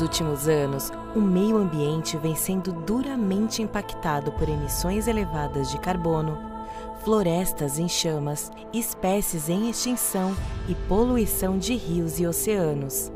últimos anos, o meio ambiente vem sendo duramente impactado por emissões elevadas de carbono, florestas em chamas, espécies em extinção e poluição de rios e oceanos.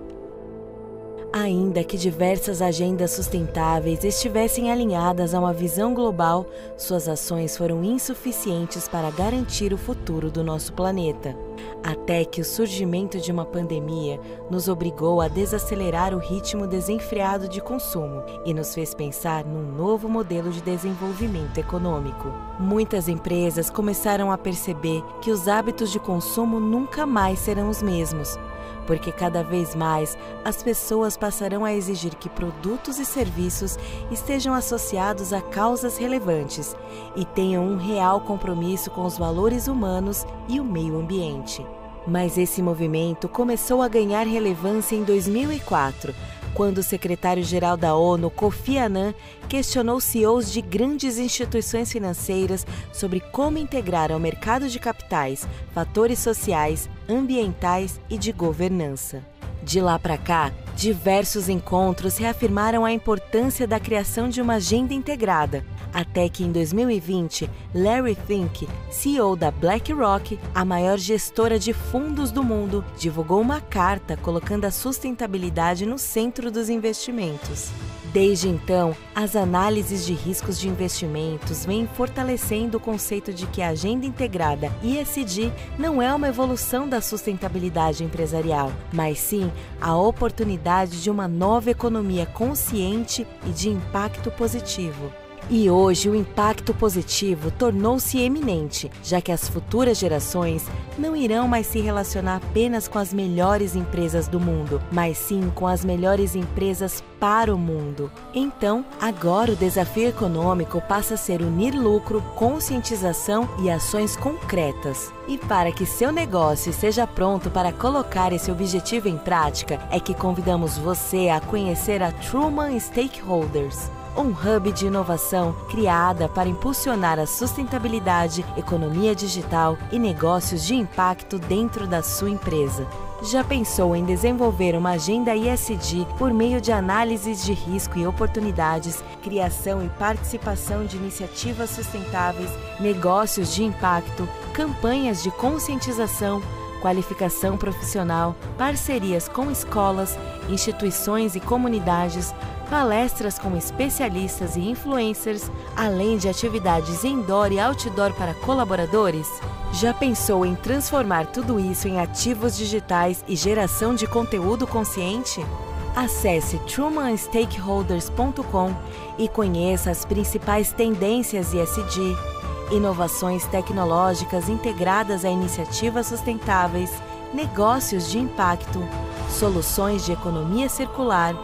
Ainda que diversas agendas sustentáveis estivessem alinhadas a uma visão global, suas ações foram insuficientes para garantir o futuro do nosso planeta. Até que o surgimento de uma pandemia nos obrigou a desacelerar o ritmo desenfreado de consumo e nos fez pensar num novo modelo de desenvolvimento econômico. Muitas empresas começaram a perceber que os hábitos de consumo nunca mais serão os mesmos, porque cada vez mais as pessoas passarão a exigir que produtos e serviços estejam associados a causas relevantes e tenham um real compromisso com os valores humanos e o meio ambiente. Mas esse movimento começou a ganhar relevância em 2004, quando o secretário-geral da ONU, Kofi Annan, questionou CEOs de grandes instituições financeiras sobre como integrar ao mercado de capitais fatores sociais, ambientais e de governança. De lá para cá, diversos encontros reafirmaram a importância da criação de uma agenda integrada, até que em 2020, Larry Fink, CEO da BlackRock, a maior gestora de fundos do mundo, divulgou uma carta colocando a sustentabilidade no centro dos investimentos. Desde então, as análises de riscos de investimentos vêm fortalecendo o conceito de que a agenda integrada ESG não é uma evolução da sustentabilidade empresarial, mas sim a oportunidade de uma nova economia consciente e de impacto positivo. E hoje o impacto positivo tornou-se eminente, já que as futuras gerações não irão mais se relacionar apenas com as melhores empresas do mundo, mas sim com as melhores empresas para o mundo. Então, agora o desafio econômico passa a ser unir lucro, conscientização e ações concretas. E para que seu negócio esteja pronto para colocar esse objetivo em prática, é que convidamos você a conhecer a Truman Stakeholders, um hub de inovação criada para impulsionar a sustentabilidade, economia digital e negócios de impacto dentro da sua empresa. Já pensou em desenvolver uma agenda ESG por meio de análises de risco e oportunidades, criação e participação de iniciativas sustentáveis, negócios de impacto, campanhas de conscientização, qualificação profissional, parcerias com escolas, instituições e comunidades, palestras com especialistas e influencers, além de atividades indoor e outdoor para colaboradores? Já pensou em transformar tudo isso em ativos digitais e geração de conteúdo consciente? Acesse trumanstakeholders.com e conheça as principais tendências ESG, inovações tecnológicas integradas a iniciativas sustentáveis, negócios de impacto, soluções de economia circular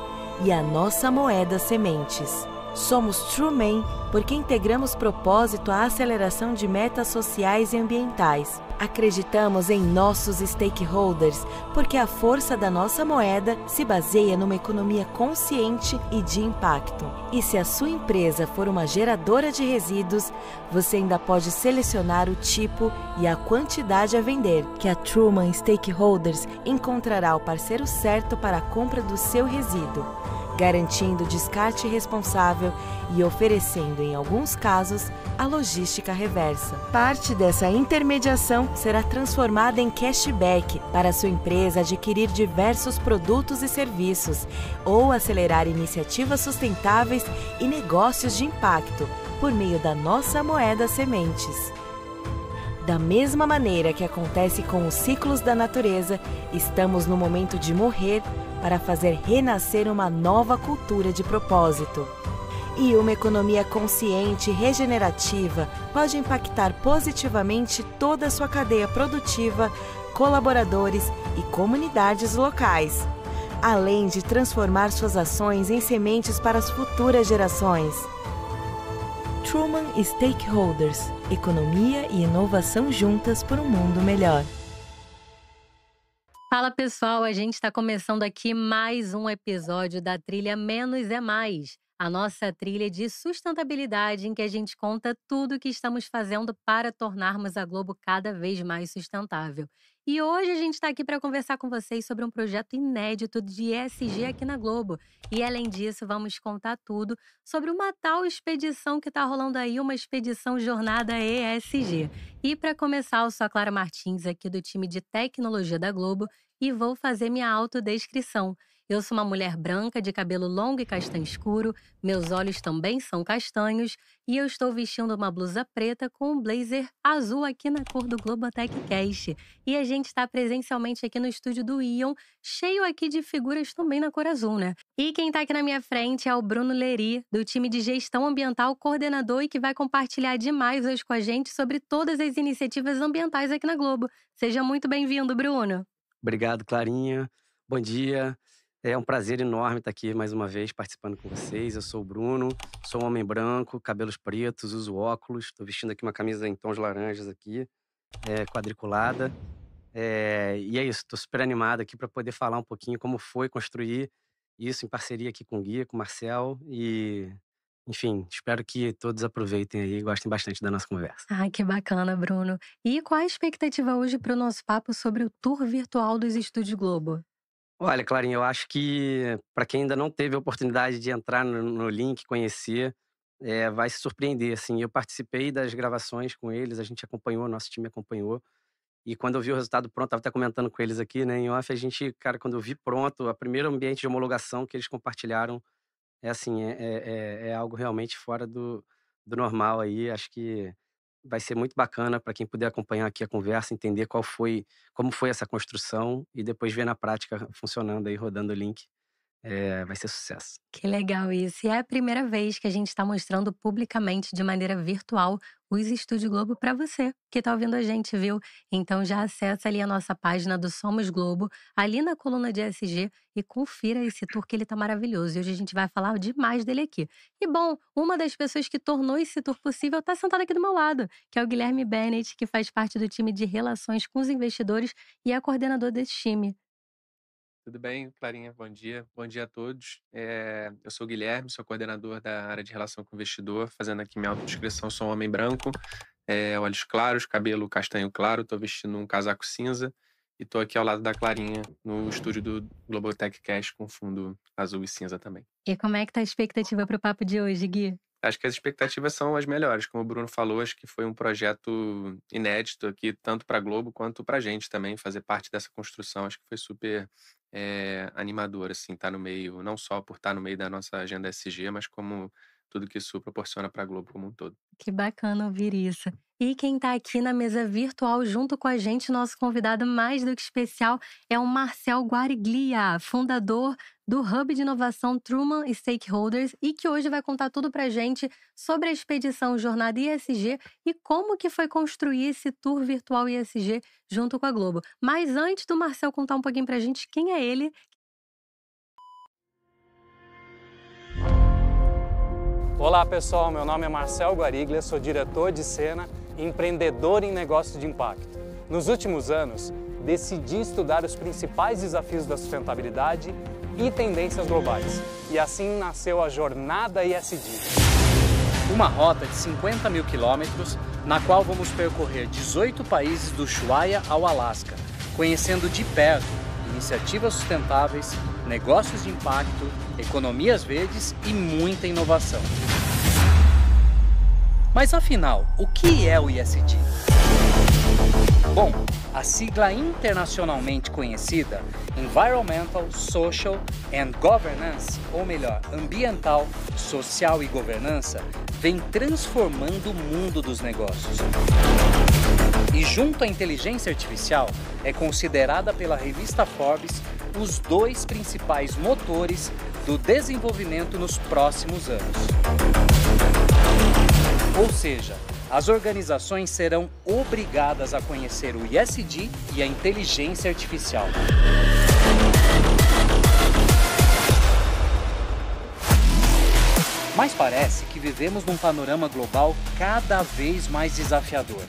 e a nossa moeda sementes. Somos Truman porque integramos propósito à aceleração de metas sociais e ambientais. Acreditamos em nossos stakeholders porque a força da nossa moeda se baseia numa economia consciente e de impacto. E se a sua empresa for uma geradora de resíduos, você ainda pode selecionar o tipo e a quantidade a vender, que a Truman Stakeholders encontrará o parceiro certo para a compra do seu resíduo, garantindo descarte responsável e oferecendo, em alguns casos, a logística reversa. Parte dessa intermediação será transformada em cashback para sua empresa adquirir diversos produtos e serviços ou acelerar iniciativas sustentáveis e negócios de impacto por meio da nossa moeda sementes. Da mesma maneira que acontece com os ciclos da natureza, estamos no momento de morrer para fazer renascer uma nova cultura de propósito. E uma economia consciente e regenerativa pode impactar positivamente toda a sua cadeia produtiva, colaboradores e comunidades locais, além de transformar suas ações em sementes para as futuras gerações. Truman Stakeholders, economia e inovação juntas por um mundo melhor. Fala pessoal, a gente está começando aqui mais um episódio da trilha Menos é Mais, a nossa trilha de sustentabilidade em que a gente conta tudo o que estamos fazendo para tornarmos a Globo cada vez mais sustentável. E hoje a gente está aqui para conversar com vocês sobre um projeto inédito de ESG aqui na Globo. E além disso, vamos contar tudo sobre uma tal expedição que está rolando aí, uma expedição Jornada ESG. E para começar, eu sou a Clara Martins, aqui do time de tecnologia da Globo, e vou fazer minha autodescrição. Eu sou uma mulher branca de cabelo longo e castanho escuro, meus olhos também são castanhos e eu estou vestindo uma blusa preta com um blazer azul aqui na cor do Globotech Cast. E a gente está presencialmente aqui no estúdio do Ion, cheio aqui de figuras também na cor azul, né? E quem está aqui na minha frente é o Bruno Leri, do time de gestão ambiental, coordenador e que vai compartilhar demais hoje com a gente sobre todas as iniciativas ambientais aqui na Globo. Seja muito bem-vindo, Bruno. Obrigado, Clarinha. Bom dia. É um prazer enorme estar aqui mais uma vez participando com vocês. Eu sou o Bruno, sou um homem branco, cabelos pretos, uso óculos. Estou vestindo aqui uma camisa em tons laranjas aqui, quadriculada. E é isso, estou super animado aqui para poder falar um pouquinho como foi construir isso em parceria aqui com o Gui, com o Marcel. E, enfim, espero que todos aproveitem aí e gostem bastante da nossa conversa. Ai, que bacana, Bruno. E qual a expectativa hoje para o nosso papo sobre o tour virtual dos Estúdios Globo? Olha, Clarinha, eu acho que para quem ainda não teve a oportunidade de entrar no link, conhecer, vai se surpreender, assim. Eu participei das gravações com eles, a gente acompanhou, nosso time acompanhou. E quando eu vi o resultado pronto, estava até comentando com eles aqui, né, em off, a gente, cara, quando eu vi pronto, o primeiro ambiente de homologação que eles compartilharam, é assim, é algo realmente fora do normal aí. Acho que vai ser muito bacana para quem puder acompanhar aqui a conversa, entender como foi essa construção e depois ver na prática funcionando aí, rodando o link. Vai ser sucesso. Que legal isso. E é a primeira vez que a gente está mostrando publicamente, de maneira virtual, os Estúdio Globo para você que está ouvindo a gente, viu? Então já acessa ali a nossa página do Somos Globo, ali na coluna de ESG, e confira esse tour que ele tá maravilhoso. E hoje a gente vai falar demais dele aqui. E bom, uma das pessoas que tornou esse tour possível está sentada aqui do meu lado, que é o Guilherme Bennett, que faz parte do time de relações com os investidores e é coordenador desse time. Tudo bem, Clarinha? Bom dia. Bom dia a todos. Eu sou o Guilherme, sou coordenador da área de relação com o investidor, fazendo aqui minha autodescrição. Sou um homem branco, olhos claros, cabelo castanho claro, estou vestindo um casaco cinza e estou aqui ao lado da Clarinha, no estúdio do Globotech Cash, com fundo azul e cinza também. E como é que tá a expectativa para o papo de hoje, Gui? Acho que as expectativas são as melhores. Como o Bruno falou, acho que foi um projeto inédito aqui, tanto para a Globo quanto para a gente também, fazer parte dessa construção. Acho que foi super animador, assim, estar no meio, não só por estar no meio da nossa agenda SG, mas como tudo que isso proporciona para a Globo como um todo. Que bacana ouvir isso. E quem está aqui na mesa virtual junto com a gente, nosso convidado mais do que especial, é o Marcel Guariglia, fundador do Hub de Inovação Truman Stakeholders, e que hoje vai contar tudo pra gente sobre a expedição Jornada ISG e como que foi construir esse tour virtual ISG junto com a Globo. Mas antes do Marcel contar um pouquinho pra gente quem é ele. Olá pessoal, meu nome é Marcel Guariglia, sou diretor de cena e empreendedor em negócios de impacto. Nos últimos anos, decidi estudar os principais desafios da sustentabilidade e tendências globais. E assim nasceu a Jornada ESG. Uma rota de 50 mil quilômetros, na qual vamos percorrer 18 países do Ushuaia ao Alasca, conhecendo de perto iniciativas sustentáveis, negócios de impacto, economias verdes e muita inovação. Mas afinal, o que é o ESG? Bom, a sigla internacionalmente conhecida Environmental, Social and Governance, ou melhor, ambiental, social e governança, vem transformando o mundo dos negócios. E junto à inteligência artificial, é considerada pela revista Forbes os dois principais motores do desenvolvimento nos próximos anos. Ou seja, as organizações serão obrigadas a conhecer o ESG e a inteligência artificial. Mas parece que vivemos num panorama global cada vez mais desafiador,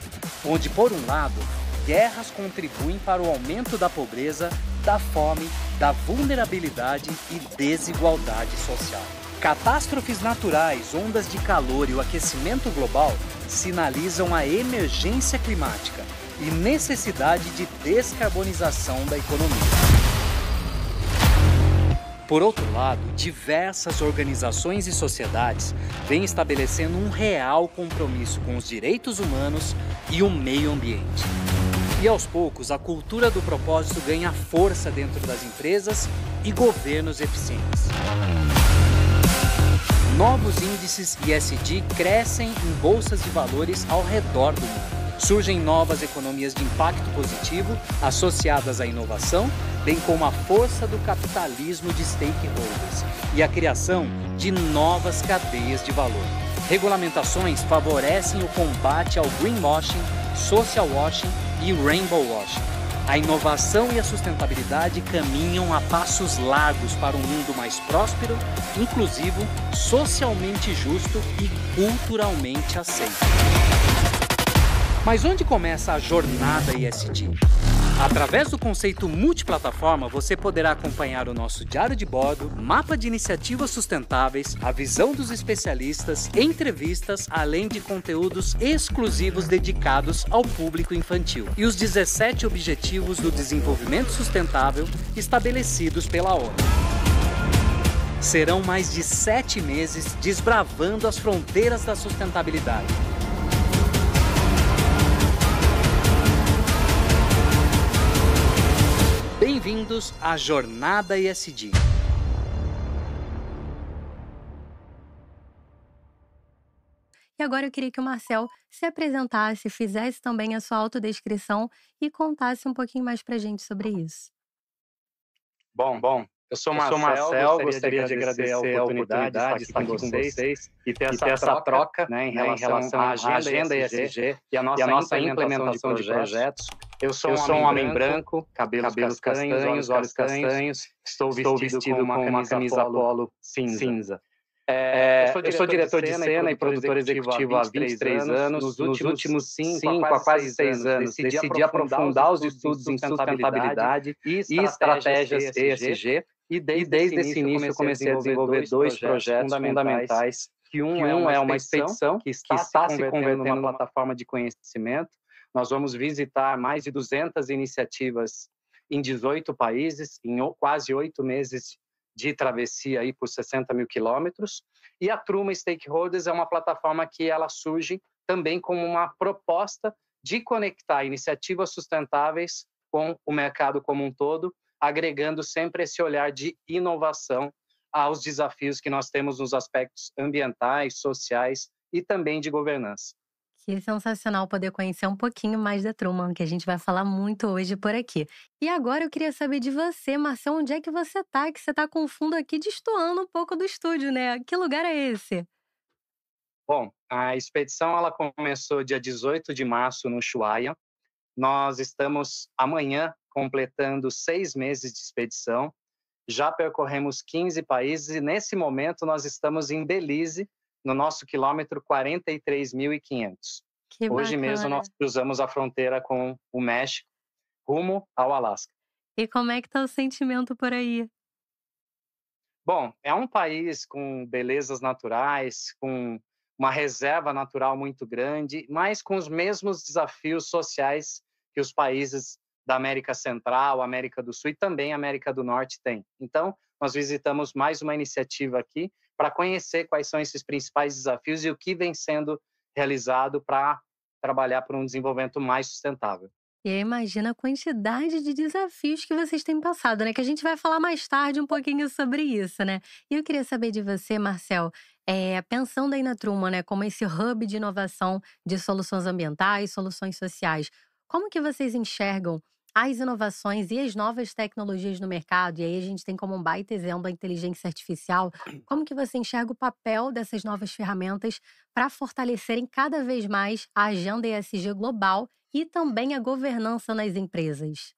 onde, por um lado, guerras contribuem para o aumento da pobreza, da fome, da vulnerabilidade e desigualdade social. Catástrofes naturais, ondas de calor e o aquecimento global sinalizam a emergência climática e necessidade de descarbonização da economia. Por outro lado, diversas organizações e sociedades vêm estabelecendo um real compromisso com os direitos humanos e o meio ambiente. E aos poucos, a cultura do propósito ganha força dentro das empresas e governos eficientes. Novos índices ESG crescem em bolsas de valores ao redor do mundo. Surgem novas economias de impacto positivo associadas à inovação, bem como a força do capitalismo de stakeholders e a criação de novas cadeias de valor. Regulamentações favorecem o combate ao greenwashing, social washing e rainbow washing. A inovação e a sustentabilidade caminham a passos largos para um mundo mais próspero, inclusivo, socialmente justo e culturalmente aceito. Mas onde começa a jornada ESG? Através do conceito multiplataforma, você poderá acompanhar o nosso diário de bordo, mapa de iniciativas sustentáveis, a visão dos especialistas, entrevistas, além de conteúdos exclusivos dedicados ao público infantil e os 17 Objetivos do Desenvolvimento Sustentável estabelecidos pela ONU. Serão mais de 7 meses desbravando as fronteiras da sustentabilidade. Bem-vindos à Jornada ESG. E agora eu queria que o Marcel se apresentasse, fizesse também a sua autodescrição e contasse um pouquinho mais pra gente sobre isso. Bom, eu sou Marcel, gostaria de agradecer a oportunidade de estar aqui com vocês e ter essa troca, né, em relação à agenda ESG e a nossa implementação de projetos. Eu sou um homem branco, cabelos castanhos, olhos castanhos, estou vestido com uma camisa polo cinza. Eu sou diretor de cena e produtor executivo há 23 anos. Nos últimos 5 a quase 6 anos, decidi aprofundar os estudos em sustentabilidade e estratégias ESG. E desde esse início eu comecei a desenvolver 2 projetos fundamentais, que um é uma expedição que está se convertendo numa plataforma de conhecimento. Nós vamos visitar mais de 200 iniciativas em 18 países, em quase 8 meses de travessia aí por 60 mil quilômetros. E a Truma Stakeholders é uma plataforma que ela surge também como uma proposta de conectar iniciativas sustentáveis com o mercado como um todo, agregando sempre esse olhar de inovação aos desafios que nós temos nos aspectos ambientais, sociais e também de governança. Que sensacional poder conhecer um pouquinho mais da Truman, que a gente vai falar muito hoje por aqui. E agora eu queria saber de você, Marcel, onde é que você tá? Que você tá com o fundo aqui destoando um pouco do estúdio, né? Que lugar é esse? Bom, a expedição ela começou dia 18 de março no Ushuaia. Nós estamos amanhã completando 6 meses de expedição. Já percorremos 15 países e nesse momento nós estamos em Belize, no nosso quilômetro 43.500. Hoje mesmo nós cruzamos a fronteira com o México, rumo ao Alasca. E como é que tá o sentimento por aí? Bom, é um país com belezas naturais, com uma reserva natural muito grande, mas com os mesmos desafios sociais que os países da América Central, América do Sul e também América do Norte têm. Então, nós visitamos mais uma iniciativa aqui para conhecer quais são esses principais desafios e o que vem sendo realizado para trabalhar por um desenvolvimento mais sustentável. E aí imagina a quantidade de desafios que vocês têm passado, né? Que a gente vai falar mais tarde um pouquinho sobre isso, né? E eu queria saber de você, Marcel, pensando aí na Truma, né? Como esse hub de inovação de soluções ambientais, soluções sociais, como que vocês enxergam as inovações e as novas tecnologias no mercado? E aí a gente tem como um baita exemplo a inteligência artificial. Como que você enxerga o papel dessas novas ferramentas para fortalecerem cada vez mais a agenda ESG global e também a governança nas empresas?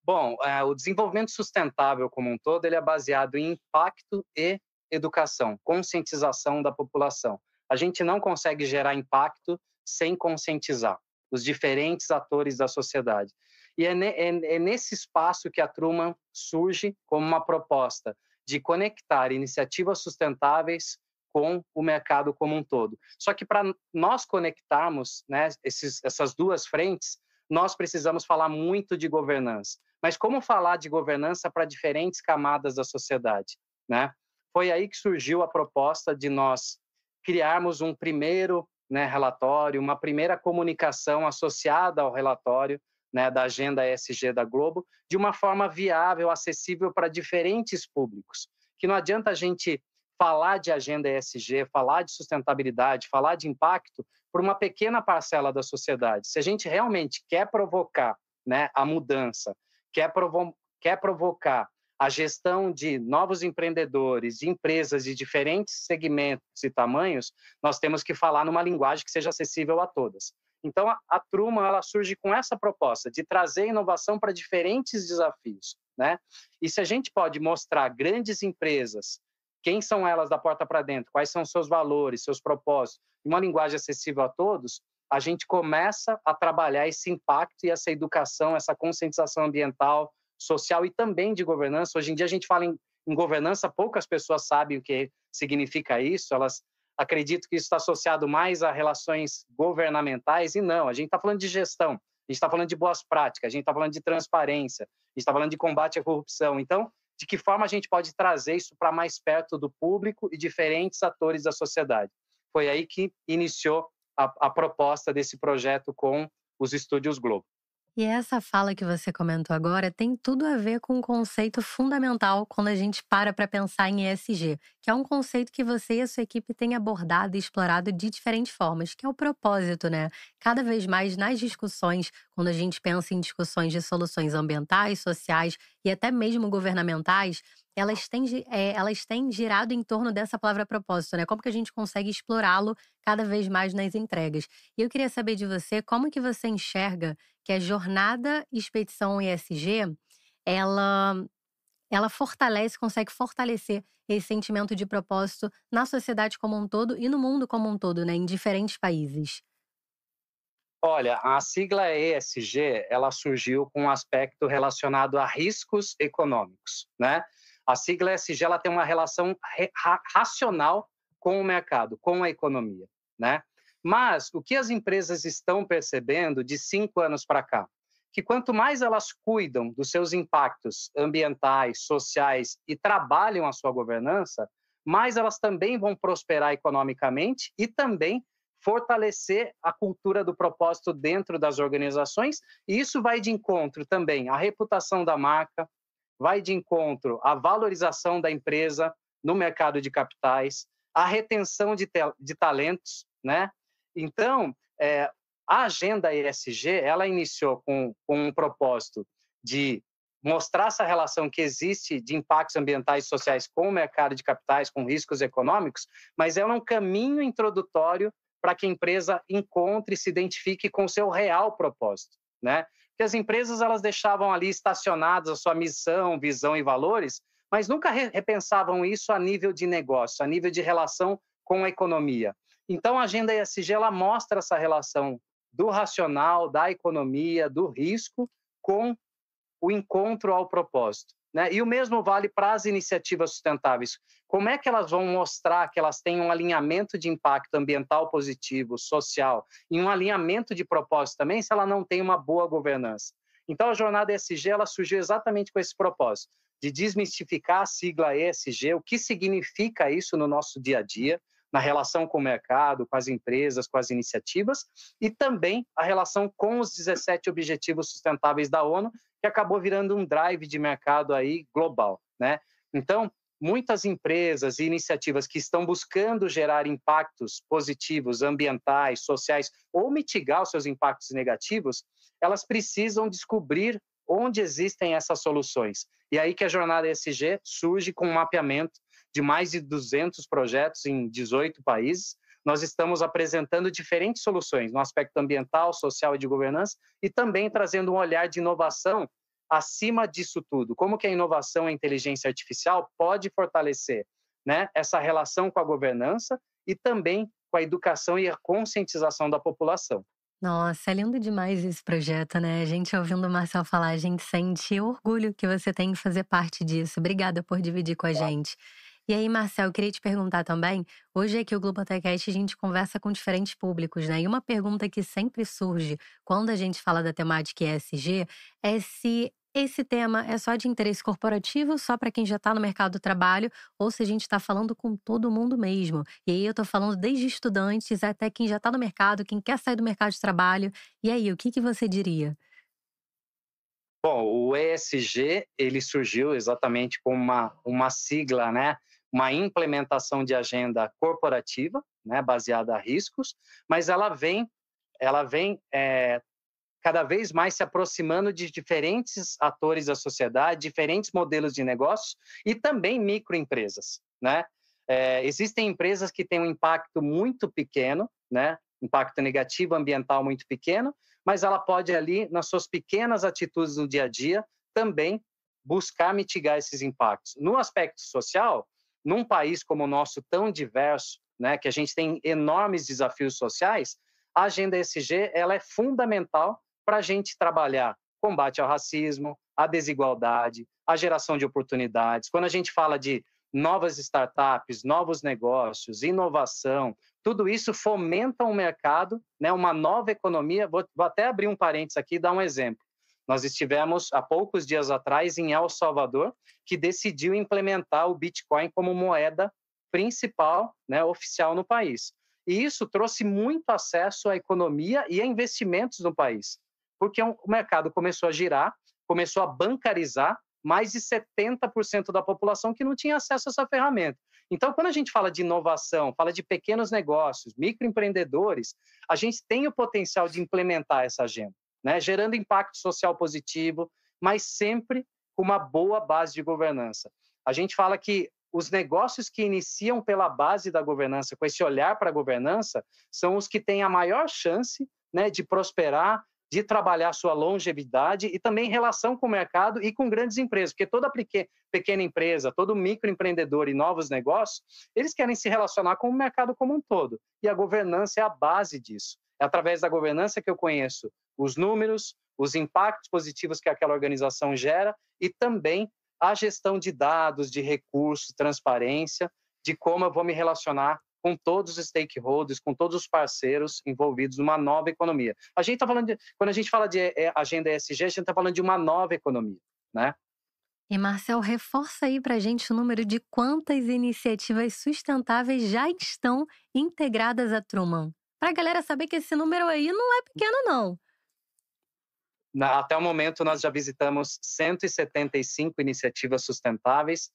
Bom, o desenvolvimento sustentável como um todo ele é baseado em impacto e educação, conscientização da população. A gente não consegue gerar impacto sem conscientizar os diferentes atores da sociedade. E é nesse espaço que a Truman surge como uma proposta de conectar iniciativas sustentáveis com o mercado como um todo. Só que para nós conectarmos, né, essas duas frentes, nós precisamos falar muito de governança. Mas como falar de governança para diferentes camadas da sociedade, né? Foi aí que surgiu a proposta de nós criarmos um primeiro, né, relatório, uma primeira comunicação associada ao relatório, né, da Agenda ESG da Globo, de uma forma viável, acessível para diferentes públicos. Que não adianta a gente falar de agenda ESG, falar de sustentabilidade, falar de impacto por uma pequena parcela da sociedade. Se a gente realmente quer provocar, né, a mudança, quer provocar a gestão de novos empreendedores, de empresas de diferentes segmentos e tamanhos, nós temos que falar numa linguagem que seja acessível a todas. Então, a Truma ela surge com essa proposta de trazer inovação para diferentes desafios, né? E se a gente pode mostrar grandes empresas, quem são elas da porta para dentro, quais são seus valores, seus propósitos, uma linguagem acessível a todos, a gente começa a trabalhar esse impacto e essa educação, essa conscientização ambiental, social e também de governança. Hoje em dia a gente fala em governança, poucas pessoas sabem o que significa isso, elas acreditam que isso está associado mais a relações governamentais, e não, a gente está falando de gestão, a gente está falando de boas práticas, a gente está falando de transparência, a gente está falando de combate à corrupção. Então, de que forma a gente pode trazer isso para mais perto do público e diferentes atores da sociedade? Foi aí que iniciou a proposta desse projeto com os Estúdios Globo. E essa fala que você comentou agora tem tudo a ver com um conceito fundamental quando a gente para pensar em ESG, que é um conceito que você e a sua equipe têm abordado e explorado de diferentes formas, que é o propósito, né? Cada vez mais nas discussões, quando a gente pensa em discussões de soluções ambientais, sociais e até mesmo governamentais, elas têm girado em torno dessa palavra propósito, né? Como que a gente consegue explorá-lo cada vez mais nas entregas? E eu queria saber de você, como que você enxerga que a jornada Expedição ESG, ela consegue fortalecer esse sentimento de propósito na sociedade como um todo e no mundo como um todo, né? Em diferentes países. Olha, a sigla ESG, ela surgiu com um aspecto relacionado a riscos econômicos, né? A sigla ESG, ela tem uma relação racional com o mercado, com a economia, né? Mas o que as empresas estão percebendo de 5 anos para cá? Que quanto mais elas cuidam dos seus impactos ambientais, sociais e trabalham a sua governança, mais elas também vão prosperar economicamente e também fortalecer a cultura do propósito dentro das organizações, e isso vai de encontro também à reputação da marca, vai de encontro à valorização da empresa no mercado de capitais, à retenção de talentos, né? Então, a agenda ESG, ela iniciou com um propósito de mostrar essa relação que existe de impactos ambientais e sociais com o mercado de capitais, com riscos econômicos, mas ela é um caminho introdutório para que a empresa encontre e se identifique com o seu real propósito, né? Porque as empresas elas deixavam ali estacionadas a sua missão, visão e valores, mas nunca repensavam isso a nível de negócio, a nível de relação com a economia. Então, a agenda ESG ela mostra essa relação do racional, da economia, do risco, com o encontro ao propósito, né? E o mesmo vale para as iniciativas sustentáveis. Como é que elas vão mostrar que elas têm um alinhamento de impacto ambiental positivo, social, e um alinhamento de propósito também, se ela não tem uma boa governança? Então, a jornada ESG ela surgiu exatamente com esse propósito, de desmistificar a sigla ESG, o que significa isso no nosso dia a dia, na relação com o mercado, com as empresas, com as iniciativas, e também a relação com os 17 Objetivos Sustentáveis da ONU, que acabou virando um drive de mercado aí global, né? Então, muitas empresas e iniciativas que estão buscando gerar impactos positivos, ambientais, sociais, ou mitigar os seus impactos negativos, elas precisam descobrir onde existem essas soluções. E aí que a jornada ESG surge com um mapeamento de mais de 200 projetos em 18 países. Nós estamos apresentando diferentes soluções no aspecto ambiental, social e de governança, e também trazendo um olhar de inovação acima disso tudo. Como que a inovação e a inteligência artificial pode fortalecer, né, essa relação com a governança e também com a educação e a conscientização da população. Nossa, é lindo demais esse projeto, né? A gente ouvindo o Marcel falar, a gente sente orgulho que você tem em fazer parte disso. Obrigada por dividir com a gente. E aí, Marcel, eu queria te perguntar também, hoje aqui o Globotecast a gente conversa com diferentes públicos, né? E uma pergunta que sempre surge quando a gente fala da temática ESG é se esse tema é só de interesse corporativo, só para quem já está no mercado do trabalho, ou se a gente está falando com todo mundo mesmo. E aí eu tô falando desde estudantes até quem já tá no mercado, quem quer sair do mercado de trabalho. E aí, o que que você diria? Bom, o ESG, ele surgiu exatamente como uma sigla, né? Uma implementação de agenda corporativa, né? Baseada a riscos, mas ela vem cada vez mais se aproximando de diferentes atores da sociedade, diferentes modelos de negócios e também microempresas, né? Existem empresas que têm um impacto muito pequeno, né? Impacto negativo ambiental muito pequeno, mas ela pode ali, nas suas pequenas atitudes no dia a dia, também buscar mitigar esses impactos. No aspecto social, num país como o nosso tão diverso, né, que a gente tem enormes desafios sociais, a agenda ESG ela é fundamental para a gente trabalhar combate ao racismo, à desigualdade, à geração de oportunidades. Quando a gente fala de novas startups, novos negócios, inovação, tudo isso fomenta um mercado, né, uma nova economia. Vou até abrir um parênteses aqui e dar um exemplo. Nós estivemos há poucos dias atrás em El Salvador, que decidiu implementar o Bitcoin como moeda principal, né, oficial no país. E isso trouxe muito acesso à economia e a investimentos no país, porque o mercado começou a girar, começou a bancarizar mais de 70% da população que não tinha acesso a essa ferramenta. Então, quando a gente fala de inovação, fala de pequenos negócios, microempreendedores, a gente tem o potencial de implementar essa agenda, né? Gerando impacto social positivo, mas sempre com uma boa base de governança. A gente fala que os negócios que iniciam pela base da governança, com esse olhar para a governança, são os que têm a maior chance, né, de prosperar, de trabalhar sua longevidade e também relação com o mercado e com grandes empresas, porque toda pequena empresa, todo microempreendedor e novos negócios, eles querem se relacionar com o mercado como um todo, e a governança é a base disso. É através da governança que eu conheço os números, os impactos positivos que aquela organização gera e também a gestão de dados, de recursos, transparência, de como eu vou me relacionar com todos os stakeholders, com todos os parceiros envolvidos numa nova economia. A gente está falando quando a gente fala de agenda ESG, a gente está falando de uma nova economia, né? E Marcel, reforça aí pra gente o número de quantas iniciativas sustentáveis já estão integradas à Truman. Pra galera saber que esse número aí não é pequeno, não. Até o momento, nós já visitamos 175 iniciativas sustentáveis,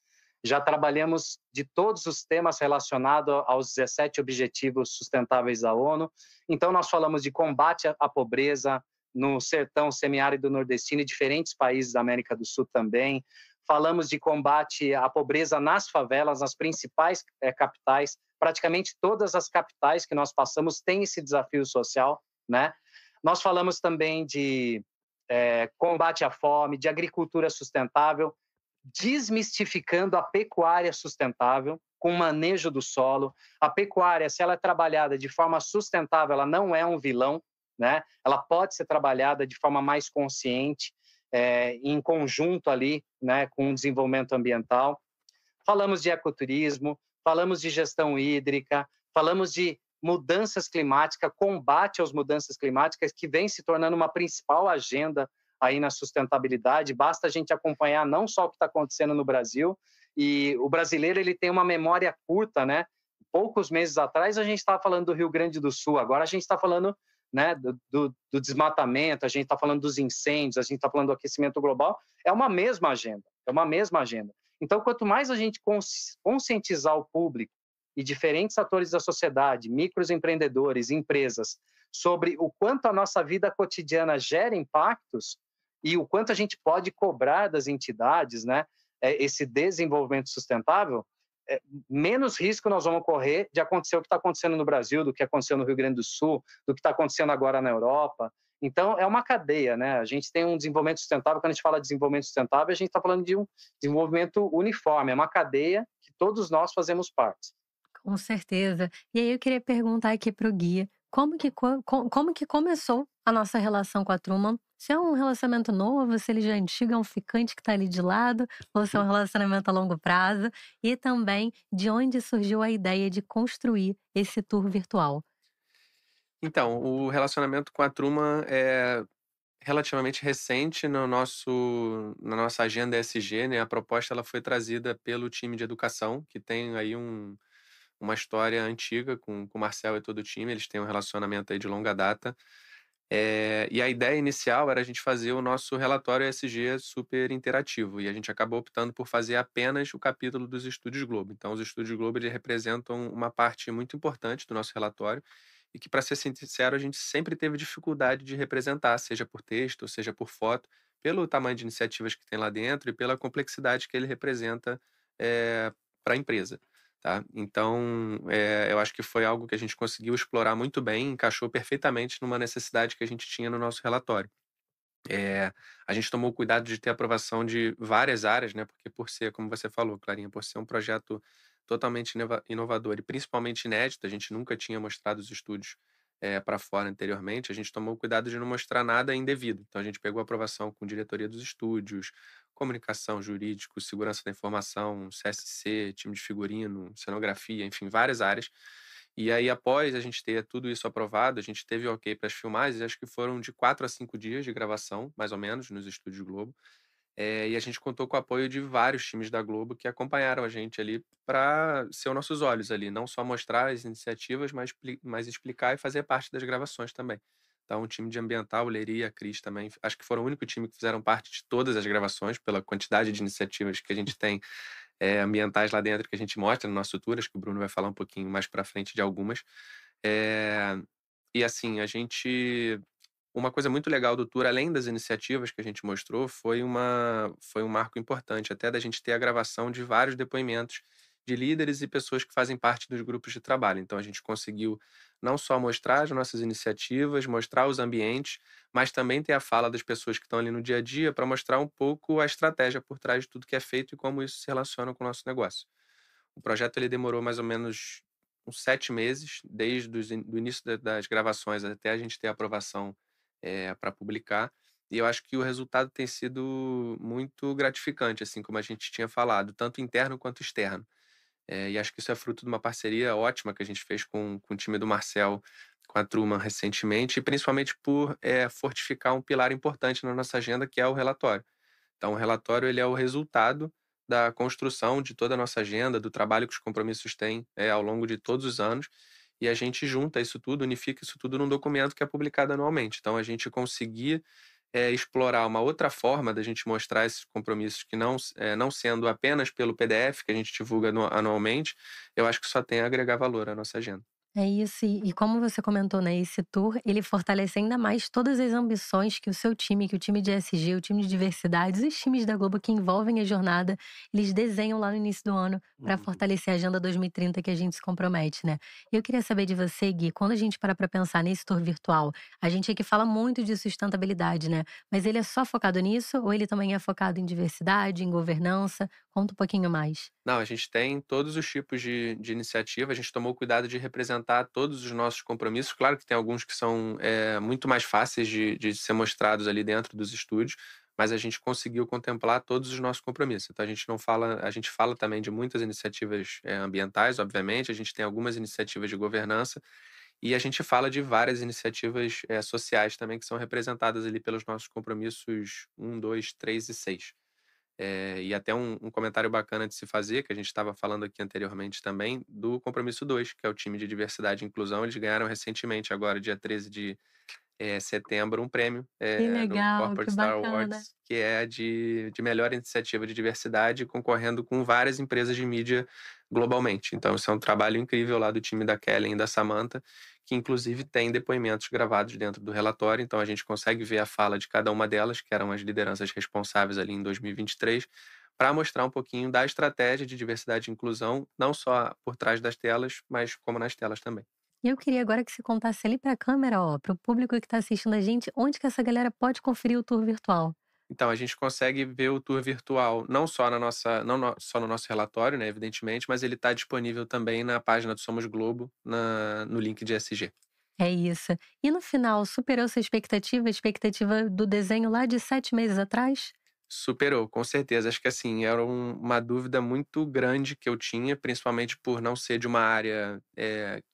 já trabalhamos de todos os temas relacionados aos 17 Objetivos Sustentáveis da ONU. Então, nós falamos de combate à pobreza no sertão semiárido nordestino e diferentes países da América do Sul também. Falamos de combate à pobreza nas favelas, nas principais capitais. Praticamente todas as capitais que nós passamos têm esse desafio social, né? Nós falamos também de combate à fome, de agricultura sustentável, desmistificando a pecuária sustentável, com manejo do solo. A pecuária, se ela é trabalhada de forma sustentável, ela não é um vilão, né? Ela pode ser trabalhada de forma mais consciente, em conjunto ali, né, com o desenvolvimento ambiental. Falamos de ecoturismo, falamos de gestão hídrica, falamos de mudanças climáticas, combate às mudanças climáticas, que vem se tornando uma principal agenda aí na sustentabilidade. Basta a gente acompanhar não só o que está acontecendo no Brasil, e o brasileiro ele tem uma memória curta, né? Poucos meses atrás a gente estava falando do Rio Grande do Sul, agora a gente está falando, né, do desmatamento, a gente está falando dos incêndios, a gente está falando do aquecimento global. É uma mesma agenda, Então, quanto mais a gente conscientizar o público e diferentes atores da sociedade, microempreendedores, empresas, sobre o quanto a nossa vida cotidiana gera impactos e o quanto a gente pode cobrar das entidades, né, esse desenvolvimento sustentável, menos risco nós vamos correr de acontecer o que está acontecendo no Brasil, do que aconteceu no Rio Grande do Sul, do que está acontecendo agora na Europa. Então, é uma cadeia, né? A gente tem um desenvolvimento sustentável. Quando a gente fala de desenvolvimento sustentável, a gente está falando de um desenvolvimento uniforme, é uma cadeia que todos nós fazemos parte. Com certeza. E aí eu queria perguntar aqui para o Gui, Como que começou a nossa relação com a Truman? Se é um relacionamento novo, se ele já é antigo, é um ficante que está ali de lado, ou se é um relacionamento a longo prazo, e também de onde surgiu a ideia de construir esse tour virtual. Então, o relacionamento com a Truman é relativamente recente na nossa agenda ESG, né? A proposta ela foi trazida pelo time de educação, que tem aí uma história antiga com o Marcel e todo o time, eles têm um relacionamento aí de longa data. E a ideia inicial era a gente fazer o nosso relatório ESG super interativo, e a gente acabou optando por fazer apenas o capítulo dos Estúdios Globo. Então, os Estúdios Globo eles representam uma parte muito importante do nosso relatório e que, para ser sincero, a gente sempre teve dificuldade de representar, seja por texto, ou seja por foto, pelo tamanho de iniciativas que tem lá dentro e pela complexidade que ele representa para a empresa. Tá? Então, eu acho que foi algo que a gente conseguiu explorar muito bem, encaixou perfeitamente numa necessidade que a gente tinha no nosso relatório. A gente tomou o cuidado de ter aprovação de várias áreas, né? Porque por ser, como você falou, Clarinha, por ser um projeto totalmente inovador e principalmente inédito, a gente nunca tinha mostrado os estúdios para fora anteriormente, a gente tomou o cuidado de não mostrar nada indevido. Então a gente pegou a aprovação com diretoria dos estúdios, comunicação, jurídico, segurança da informação, CSC, time de figurino, cenografia, enfim, várias áreas. E aí, após a gente ter tudo isso aprovado, a gente teve o ok para as filmagens, acho que foram de 4 a 5 dias de gravação, mais ou menos, nos estúdios Globo. E a gente contou com o apoio de vários times da Globo que acompanharam a gente ali para ser os nossos olhos ali, não só mostrar as iniciativas, mas explicar e fazer parte das gravações também. Então, o time de ambiental, o Leri e a Cris também, acho que foram o único time que fizeram parte de todas as gravações, pela quantidade de iniciativas que a gente tem ambientais lá dentro que a gente mostra no nosso tour, acho que o Bruno vai falar um pouquinho mais para frente de algumas. E assim, uma coisa muito legal do tour, além das iniciativas que a gente mostrou, foi um marco importante, até da gente ter a gravação de vários depoimentos de líderes e pessoas que fazem parte dos grupos de trabalho. Então, a gente conseguiu não só mostrar as nossas iniciativas, mostrar os ambientes, mas também ter a fala das pessoas que estão ali no dia a dia para mostrar um pouco a estratégia por trás de tudo que é feito e como isso se relaciona com o nosso negócio. O projeto ele demorou mais ou menos uns 7 meses, desde o início das gravações até a gente ter a aprovação para publicar. E eu acho que o resultado tem sido muito gratificante, assim como a gente tinha falado, tanto interno quanto externo. E acho que isso é fruto de uma parceria ótima que a gente fez com o time do Marcel, com a Truman recentemente, e principalmente por fortificar um pilar importante na nossa agenda, que é o relatório. Então, o relatório ele é o resultado da construção de toda a nossa agenda, do trabalho que os compromissos têm ao longo de todos os anos, e a gente junta isso tudo, unifica isso tudo num documento que é publicado anualmente. Então, a gente conseguir explorar uma outra forma da gente mostrar esses compromissos que não sendo apenas pelo PDF que a gente divulga anualmente, eu acho que só tem a agregar valor à nossa agenda. É isso, e como você comentou, né, esse tour, ele fortalece ainda mais todas as ambições que o seu time, que o time de ESG, o time de diversidade, os times da Globo que envolvem a jornada, eles desenham lá no início do ano para fortalecer a Agenda 2030 que a gente se compromete, né. E eu queria saber de você, Gui, quando a gente para pensar nesse tour virtual, a gente aqui fala muito de sustentabilidade, né, mas ele é só focado nisso ou ele também é focado em diversidade, em governança? Conta um pouquinho mais. Não, a gente tem todos os tipos de iniciativa, a gente tomou cuidado de representar todos os nossos compromissos. Claro que tem alguns que são muito mais fáceis de ser mostrados ali dentro dos estúdios, mas a gente conseguiu contemplar todos os nossos compromissos. Então a gente fala também de muitas iniciativas ambientais, obviamente, a gente tem algumas iniciativas de governança e a gente fala de várias iniciativas sociais também que são representadas ali pelos nossos compromissos 1, 2, 3 e 6. E até um comentário bacana de se fazer, que a gente estava falando aqui anteriormente também, do Compromisso 2, que é o time de diversidade e inclusão. Eles ganharam recentemente, agora, dia 13 de setembro, um prêmio Que no legal, Corporate que Star bacana. Awards, que é de melhor iniciativa de diversidade, concorrendo com várias empresas de mídia globalmente. Então, isso é um trabalho incrível lá do time da Kellen e da Samantha, que inclusive tem depoimentos gravados dentro do relatório. Então, a gente consegue ver a fala de cada uma delas, que eram as lideranças responsáveis ali em 2023, para mostrar um pouquinho da estratégia de diversidade e inclusão, não só por trás das telas, mas como nas telas também. E eu queria agora que você contasse ali para a câmera, ó, para o público que está assistindo a gente, onde que essa galera pode conferir o tour virtual. Então, a gente consegue ver o tour virtual não só só no nosso relatório, né, evidentemente, mas ele está disponível também na página do Somos Globo, no link de ESG. É isso. E no final, superou sua expectativa, a expectativa do desenho lá de 7 meses atrás? Superou, com certeza. Acho que, assim, era uma dúvida muito grande que eu tinha, principalmente por não ser de uma área,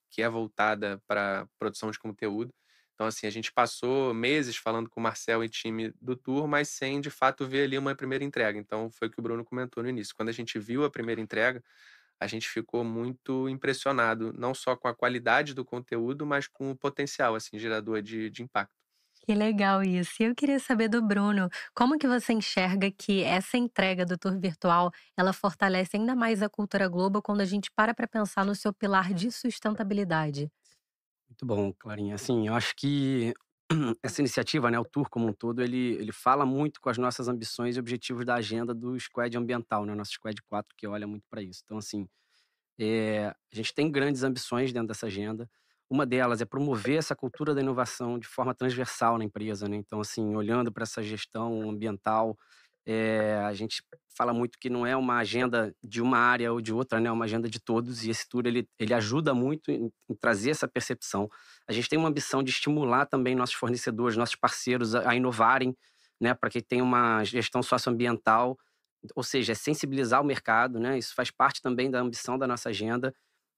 que é voltada para produção de conteúdo. Então, assim, a gente passou meses falando com o Marcel e time do tour, mas sem, de fato, ver ali uma primeira entrega. Então, foi o que o Bruno comentou no início. Quando a gente viu a primeira entrega, a gente ficou muito impressionado, não só com a qualidade do conteúdo, mas com o potencial, assim, gerador de impacto. Que legal isso. E eu queria saber do Bruno, como que você enxerga que essa entrega do tour virtual, ela fortalece ainda mais a cultura Globo quando a gente para pensar no seu pilar de sustentabilidade? Muito bom, Clarinha. Assim, eu acho que essa iniciativa, né, o tour como um todo, ele fala muito com as nossas ambições e objetivos da agenda do Squad ambiental, né, nosso Squad 4 que olha muito para isso. Então, assim, a gente tem grandes ambições dentro dessa agenda. Uma delas é promover essa cultura da inovação de forma transversal na empresa, né? Então, assim, olhando para essa gestão ambiental, a gente fala muito que não é uma agenda de uma área ou de outra, né? É uma agenda de todos. E esse tour ele ajuda muito em trazer essa percepção. A gente tem uma ambição de estimular também nossos fornecedores, nossos parceiros a inovarem, né? Para que tenha uma gestão socioambiental, ou seja, é sensibilizar o mercado, né? Isso faz parte também da ambição da nossa agenda.